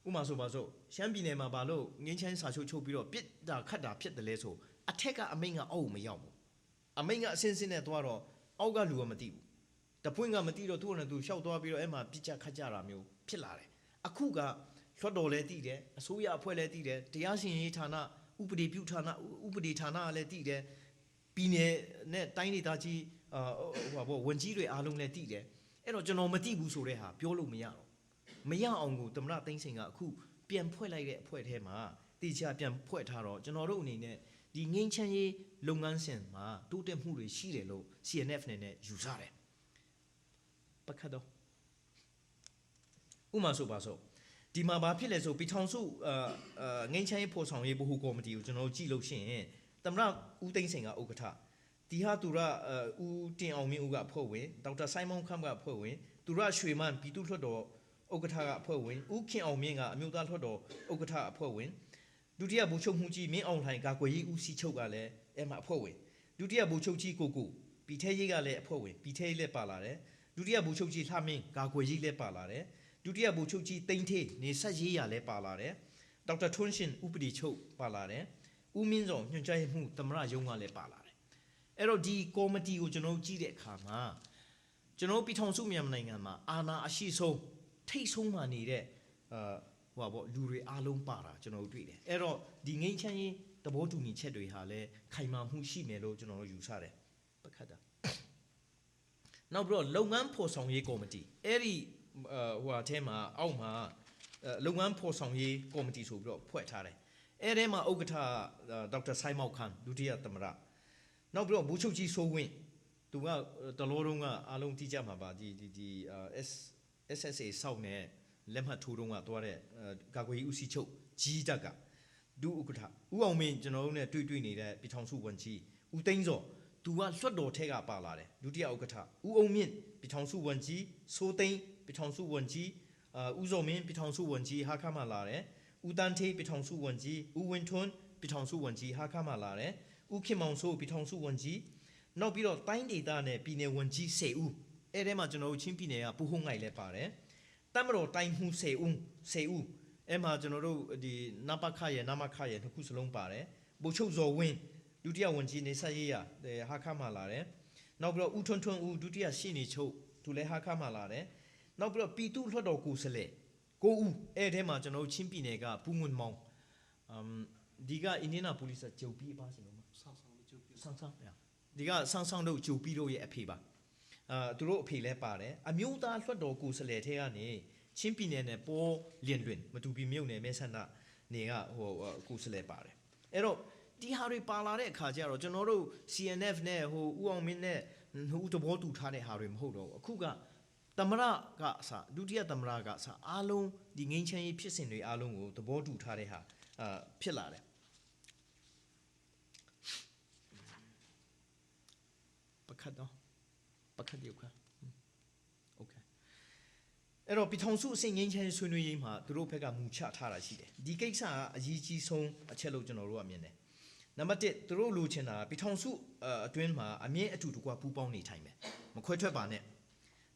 ပမာဆိုပါစို့ရှမ်းပြည်နယ်မှာဘာလို့ငင်းချမ်းစာချုပ်ချုပ်ပြီးတော့ပြစ်တာခတ်တာဖြစ်တယ်လဲဆို အထက်ကအမိန့်ကအောက်မရောက်ဘူးအမိန့်ကအစင်းစင်းနဲ့သွားတော့အောက်ကလူကမသိဘူးတပွင့်ကမသိတော့သူ့နဲ့သူရှောက်သွားပြီးတော့အဲ့မှာပြစ်ချခတ်ကြတာမျိုးဖြစ်လာတယ်အခုကလွှတ်တော်လည်းတည်တယ်အစိုးရအဖွဲ့လည်းတည်တယ်တရားစီရင်ရေးဌာနဥပဒေပြုဌာနဥပဒေဌာနလည်းတည်တယ်ပြည်နယ်နဲ့တိုင်းဒေသကြီးဝန်ကြီးတွေအားလုံးလည်းတည်တယ်အဲ့တော့ကျွန်တော်မသိဘူးဆိုတဲ့ဟာပြောလို့မရတော့မရအောင်ကိုသမ္မတသိန်းစိန်ကအခုပြန်ဖွဲ့လိုက်တဲ့အဖွဲ့ထဲမှာတေချာပြန်ဖွဲ့ထားတော့ကျွန်တော်တို့အနေနဲ့ဒီငင်းချမ်းရေးလုပ်ငန်းစဉ်မှာတိုးတက်မှုတွေရှိတယ်လို့ CNF နဲ့ယူဆတယ်ပခတ်တော့ဥမာဆိုပါဆိုဒီမှာဘာဖြစ်လဲဆိုပြည်ထောင်စုငင်းချမ်းရေးဖော်ဆောင်ရေးဗဟိုကော်မတီကိုကျွန်တော်ကြည့်လို့ရှိရင်သမ္မတဦးသိန်းစိန်ကဥက္ကဋ္ဌဒီဟာသူရဦးတင်အောင်မြင့်ဦးကဖွဲ့ဝင်ဒေါက်တာဆိုင်းမုန်ခမ်ကဖွဲ့ဝင်သူရရွှေမန်းပြည်သူ့လွှတ်တော်ဥက္ကဋ္ဌကအဖွဲ့ဝင်ဦးခင်အောင်မြင့်ကအမျိုးသားလွှတ်တော်ဥက္ကဋ္ဌအဖွဲ့ဝင်ဒုတိယဗိုလ်ချုပ်မှုကြီးမင်းအောင်လှိုင်ကာကွယ်ရေးဦးစီးချုပ်ကလည်းအဲ့မှာအဖွဲ့ဝင်ဒုတိယဗိုလ်ချုပ်ကြီးကိုပြည်ထဲရေးကလည်းအဖွဲ့ဝင်ပြည်ထဲရေးလည်းပါလာတယ်ဒုတိယဗိုလ်ချုပ်ကြီးလှမင်းကာကွယ်ရေးလည်းပါလာတယ်ဒုတိယဗိုလ်ချုပ်ကြီးတိန်းထေးနေဆက်ရေးရလည်းပါလာတယ်ဒေါက်တာထွန်းရှင်ဥပဒေချုပ်ပါလာတယ်ဦးမင်းစောညွှန်ကြားရေးမှူးသမရရုံးကလည်းပါလာတယ်အဲ့တော့ဒီကော်မတီကိုကျွန်တော်ကြည့်တဲ့အခါမှာကျွန်တော်ပြည်ထောင်စုမြန်မာနိုင်ငံမှာအာဏာအရှိဆုံးထိတ်ဆုံးမှနေတဲ့လူတွေအားလုံးပါတာကျွန်တော်တို့တွေ့တယ်အဲ့တော့ဒီငိမ့်ချမ်းရေးသဘောတူညီချက်တွေဟာလည်းခိုင်မာမှုရှိမယ်လို့ကျွန်တော်တို့ယူဆတယ်ပခတ်တာနောက်ပြီးတော့လုပ်ငန်းဖော်ဆောင်ရေးကော်မတီအဲ့ဒီအထဲမှာအောက်မှာလုပ်ငန်းဖော်ဆောင်ရေးကော်မတီဆိုပြီးတော့ဖွဲ့ထားတယ်အဲ့ထဲမှာဥက္ကဋ္ဌဒေါက်တာဆိုင်းမောက်ခန်ဒုတိယသမ္မတနောက်ပြီးတော့ဗိုလ်ချုပ်ကြီးစိုးဝင်းသူကတလောတုံးကအားလုံးသိကြမှာပါဒီ SSA စောက်နဲ့လက်မှတ်ထိုးတုံးကသွားတဲ့ကာကွယ်ရေးဦးစီးချုပ်ကြီးတက်ကဒုဥက္ကဋ္ဌဦးအောင်မင်းကျွန်တော်တို့နဲ့တွေ့နေတဲ့ပြည်ထောင်စုဝန်ကြီးဦးသိန်းစောသူကလွှတ်တော်ထဲကပါလာတယ်ဒုတိယဥက္ကဋ္ဌဦးအောင်မြင့်ပြည်ထောင်စုဝန်ကြီးစိုးသိန်းပြည်ထောင်စုဝန်ကြီးဦးစောမင်းပြည်ထောင်စုဝန်ကြီးဟာခမှလာတယ်ဦးတန်းထေးပြည်ထောင်စုဝန်ကြီးဦးဝင်းထွန်းပြည်ထောင်စုဝန်ကြီးဟာခမှလာတယ်ဦးခင်မောင်စိုးပြည်ထောင်စုဝန်ကြီးနောက်ပြီးတော့တိုင်းဒေသနဲ့ပြည်နယ်ဝန်ကြီး10ဦးအဲ့ထဲမှာကျွန်တော်တို့ချင်းပြည်နယ်ကပူဟုံးငိုင်လည်းပါတယ်တမတော်တိုင်းမှု10ဦးအဲ့မှာကျွန်တော်တို့ဒီနပခရဲ့နမခရဲ့နှစ်ခုစလုံးပါတယ်ဗိုလ်ချုပ်ဇော်ဝင်းဒုတိယဝန်ကြီးနေဆက်ရေးရဟာခမှလာတယ်နောက်ပြီးတော့ဦးထွန်းထွန်းဦးဒုတိယရှေ့နေချုပ်သူလည်းဟာခမှလာတယ်နောက်ပြီးတော့ပြည်သူ့လွှတ်တော်ကိုယ်စားလှယ်9ဦးအဲ့ထဲမှာကျွန်တော်တို့ချင်းပြည်နယ်ကပူငွန်မောင်ဒီကအင်းနာပိုလီစ်ချုပ်ပြီးပါစလုံးဆောင်းဒီကဆောင်းတို့ဂျိုပြီးတို့ရဲ့အဖေပါသူတို့အဖေလည်းပါတယ်အမျိုးသားလွှတ်တော်ကိုယ်စားလှယ်ထဲကနေချင်းပြည်နယ်နဲ့ပေါ်လင်တွင်မတူပီမြို့နယ်မဲဆန္ဒနေကကိုယ်စားလှယ်ပါတယ်အဲ့တော့ဒီဟာတွေပါလာတဲ့အခါကျတော့ကျွန်တော်တို့ CNF နဲ့ဦးအောင်မင်းနဲ့ဦးသဘောတူထားတဲ့ဟာတွေမဟုတ်တော့ဘူးအခုကသမရကအစဒုတိယသမရကအစအားလုံးဒီငိမ့်ချမ်းရေးဖြစ်စဉ်တွေအားလုံးကိုသဘောတူထားတဲ့ဟာဖြစ်လာတယ်ပခတ်ရုပ်ခါโอเคအဲ့တော့ပြည်ထောင်စုအဆင့်ငိမ့်ချမ်းဆွေးနွေးရေးမှာသူတို့ဘက်ကမူချထားတာရှိတယ်ဒီကိစ္စကအရေးကြီးဆုံးအချက်လို့ကျွန်တော်တို့ကမြင်တယ်နံပါတ်1သူတို့လိုချင်တာပြည်ထောင်စုအတွင်းမှာအမြင့်အထူတကွာပူးပေါင်းနေထိုင်မယ်မခွဲထွက်ပါနဲ့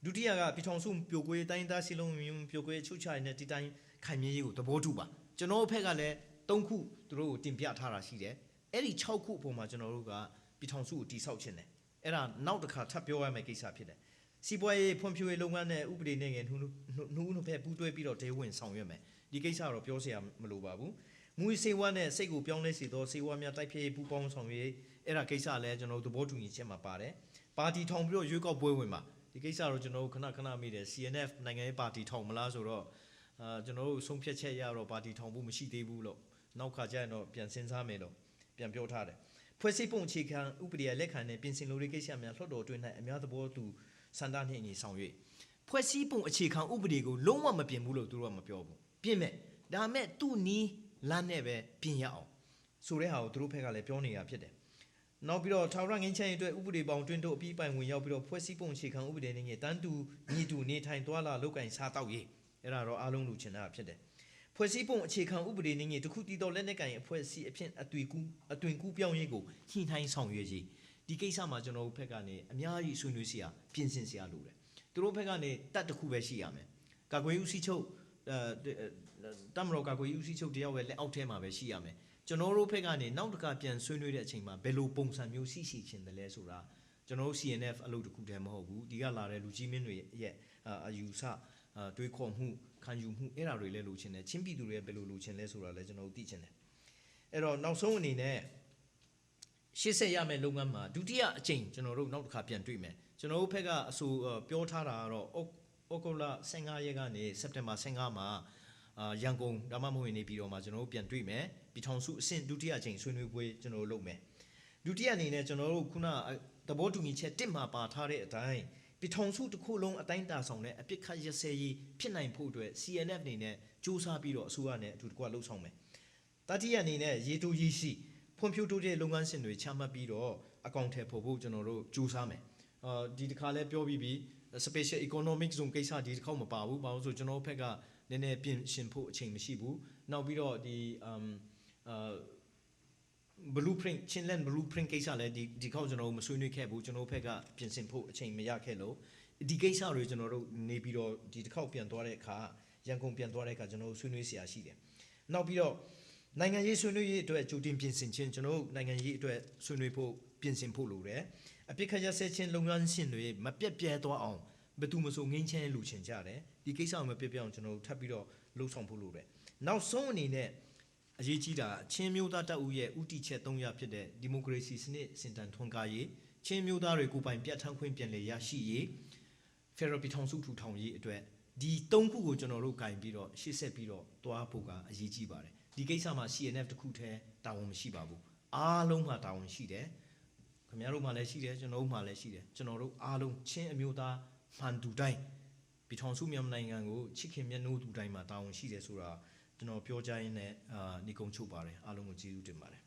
ဒုတိယကပြည်ထောင်စုပြိုကွေးတိုင်းသားစီလုံးပြိုကွေးချုပ်ချရေးနဲ့ဒီတိုင်းခိုင်မြဲရေးကိုသဘောတူပါကျွန်တော်ဘက်ကလည်း3ခုသူတို့ကိုတင်ပြထားတာရှိတယ်အဲ့ဒီ6ခုအပေါ်မှာကျွန်တော်တို့ကပြည်ထောင်စုကိုတည်ဆောက်ခြင်းတယ်အဲ့ဒါနောက်တစ်ခါထပ်ပြောရမယ့်ကိစ္စဖြစ်တယ်စီးပွားရေးဖွံ့ဖြိုးရေးလုပ်ငန်းနဲ့ဥပဒေနဲ့ငယ်နှစ်ဖက်ပူးတွဲပြီးတော့ဒဲဝင်ဆောင်ရွက်မယ်ဒီကိစ္စတော့ပြောစရာမလိုပါဘူးမူစေဝါနဲ့စိတ်ကိုပြောင်းလဲစေသောစေဝါများတိုက်ဖြည့်ပူးပေါင်းဆောင်ရွက်အဲ့ဒါကိစ္စလည်းကျွန်တော်တို့သဘောတူညီချက်မှာပါတယ်ပါတီထောင်ပြီးတော့ရွေးကောက်ပွဲဝင်မှာဒီကိစ္စတော့ကျွန်တော်တို့ခဏမိတယ် CNF နိုင်ငံရေးပါတီထောင်မလားဆိုတော့ကျွန်တော်တို့ဆုံးဖြတ်ချက်ရတော့ပါတီထောင်ဖို့မရှိသေးဘူးလို့နောက်ခါကျရင်တော့ပြန်စဉ်းစားမယ်လို့ပြန်ပြောထားတယ်ဖွဲ့စည်းပုံအခြေခံဥပဒေလက်ခံတဲ့ပြင်ဆင်လိုတဲ့ကိစ္စများလွှတ်တော်တွင်း၌အများသဘောတူစံတန်းနှင့်အညီဆောင်ရွက်ဖွဲ့စည်းပုံအခြေခံဥပဒေကိုလုံးဝမပြင်ဘူးလို့သူတို့ကမပြောဘူးပြင်မဲ့ဒါမဲ့သူ့နီးလမ်းနဲ့ပဲပြင်ရအောင်ဆိုတဲ့ဟာကိုသူတို့ဘက်ကလည်းပြောနေတာဖြစ်တယ်နောက်ပြီးတော့ထာဝရငင်းချမ်းရေးအတွက်ဥပဒေပေါင်းတွင်းတို့အပြီးပိုင်ဝင်ရောက်ပြီးတော့ဖွဲ့စည်းပုံအခြေခံဥပဒေနဲ့တန်းတူညီတူနေထိုင်သွားလာလုပ်ကင်စားတောက်ရေးအဲ့ဒါတော့အားလုံးလူချင်တာဖြစ်တယ်ဖွဲ့စည်းပုံအခြေခံဥပဒေနဲ့တခုတည်တော်လက်နက်ကင်အဖွဲ့အစည်းအဖြစ်အသွင်ကူးပြောင်းရေးကိုညှိနှိုင်းဆောင်ရွက်ရေးဒီကိစ္စမှာကျွန်တော်တို့ဘက်ကနေအများကြီးဆွေးနွေးစရာပြင်ဆင်စရာလိုတယ်သူတို့ဘက်ကနေတတ်တစ်ခုပဲရှိရမယ်ကာကွယ်ဦးစီးချုပ် တမတော်ကကိုဦးစီးချုပ်တယောက်ပဲလက်အောက်ထဲမှာပဲရှိရမယ်ကျွန်တော်တို့ဘက်ကနေနောက်တစ်ခါပြန်ဆွေးနွေးတဲ့အချိန်မှာဘယ်လိုပုံစံမျိုးရှိခြင်းတယ်လဲဆိုတာကျွန်တော်တို့ CNF အလုပ်တစ်ခုတည်းမဟုတ်ဘူးဒီကလာတဲ့လူကြီးမင်းတွေရဲ့အယူဆတွေးခေါ်မှုခံယူမှုအဲ့ဒါတွေလည်းလိုချင်တယ်ချင်းပြည်သူတွေဘယ်လိုလိုချင်လဲဆိုတာလည်းကျွန်တော်တို့သိချင်တယ်အဲ့တော့နောက်ဆုံးအနေနဲ့80ရမယ့်လုပ်ငန်းမှာဒုတိယအကြိမ်ကျွန်တော်တို့နောက်တစ်ခါပြန်တွေ့မယ်ကျွန်တော်တို့ဘက်ကအဆိုပြောထားတာကတော့ဩဂုတ်လ15ရက်ကနေစက်တင်ဘာ15မှာရန်ကုန်ဒါမှမဟုတ်နေပြည်တော်မှာကျွန်တော်တို့ပြန်တွေ့မယ်ပြည်ထောင်စုအဆင့်ဒုတိယအကြိမ်ဆွေးနွေးပွဲကျွန်တော်တို့လုပ်မယ်ဒုတိယအနေနဲ့ကျွန်တော်တို့ခုနသဘောတူညီချက်1မှာပါထားတဲ့အတိုင်းပြည်ထောင်စုတစ်ခုလုံးအတိုင်းတာဆောင်တဲ့အပြစ်ခတ်ရစဲရေးဖြစ်နိုင်ဖို့အတွက် CNF အနေနဲ့စူးစမ်းပြီးတော့အစိုးရနဲ့အတူတကွလှုပ်ဆောင်မယ်တတိယအနေနဲ့ရေတိုရည်ရှိဖွံ့ဖြိုးတိုးတက်လုပ်ငန်းစဉ်တွေချမှတ်ပြီးတော့အကောင့်ထဲပေါ်ဖို့ကျွန်တော်တို့စူးစမ်းမယ်ဒီတစ်ခါလဲပြောပြီးပြီ special economic zone ကိစ္စဒီတစ်ခေါက်မပါဘူးဘာလို့ဆိုကျွန်တော်ဘက်ကနည်းနည်းပြင်ဆင်ဖို့အချိန်မရှိဘူးနောက်ပြီးတော့ဒီblueprint ချင်းလန် blueprint ကိစ္စလည်းဒီခေါက်ကျွန်တော်တို့မဆွေးနွေးခဲ့ဘူးကျွန်တော်ဘက်ကပြင်ဆင်ဖို့အချိန်မရခဲ့လို့ဒီကိစ္စတွေကျွန်တော်တို့နေပြီးတော့ဒီတစ်ခေါက်ပြန်သွားတဲ့အခါရန်ကုန်ပြန်သွားတဲ့အခါကျွန်တော်တို့ဆွေးနွေးစရာရှိတယ်နောက်ပြီးတော့နိုင်ငံရေးဆွေးနွေးရေးအတွက်ကြိုတင်ပြင်ဆင်ခြင်းကျွန်တော်တို့နိုင်ငံရေးအတွက်ဆွေးနွေးဖို့ပြင်ဆင်ဖို့လိုတယ်အပြစ်ခတ်ရစဲခြင်းလုပ်ငန်းရှင်တွေမပြတ်ပြဲသွားအောင်ဘယ်သူမဆိုငင်းချဲလူချင်ကြတယ်ဒီကိစ္စကိုမပြတ်ပြဲအောင်ကျွန်တော်တို့ထပ်ပြီးတော့လှုပ်ဆောင်ဖို့လိုတယ်နောက်ဆုံးအနေနဲ့အရေးကြီးတာချင်းမျိုးသားတပ်ဦးရဲ့ဥတီချက်300ဖြစ်တဲ့ဒီမိုကရေစီစနစ်စင်တန်ထွန်းကားရေးချင်းမျိုးသားတွေကိုပိုင်ပြတ်ထန်းခွင့်ပြန်လည်ရရှိရေးဖက်ဒရယ်ပြည်ထောင်စုထူထောင်ရေးအတွက်ဒီ3ခုကိုကျွန်တော်တို့ဂင်ပြီးတော့ရှေ့ဆက်ပြီးတော့တွားဖို့ကအရေးကြီးပါတယ်ဒီကိစ္စမှာ CNF တစ်ခုတည်းတာဝန်မရှိပါဘူးအားလုံးမှာတာဝန်ရှိတယ်ခင်ဗျားတို့မှလည်းရှိတယ်ကျွန်တော်တို့မှလည်းရှိတယ်ကျွန်တော်တို့အားလုံးချင်းအမျိုးသားမှန်တူတိုင်းပြည်ထောင်စုမြန်မာနိုင်ငံကိုချစ်ခင်မြတ်နိုးတူတိုင်းမှာတာဝန်ရှိတယ်ဆိုတာကျွန်တော်ပြောကြရင်းနဲ့နေကုန်းချုပ်ပါတယ်အားလုံးကိုကျေးဇူးတင်ပါတယ်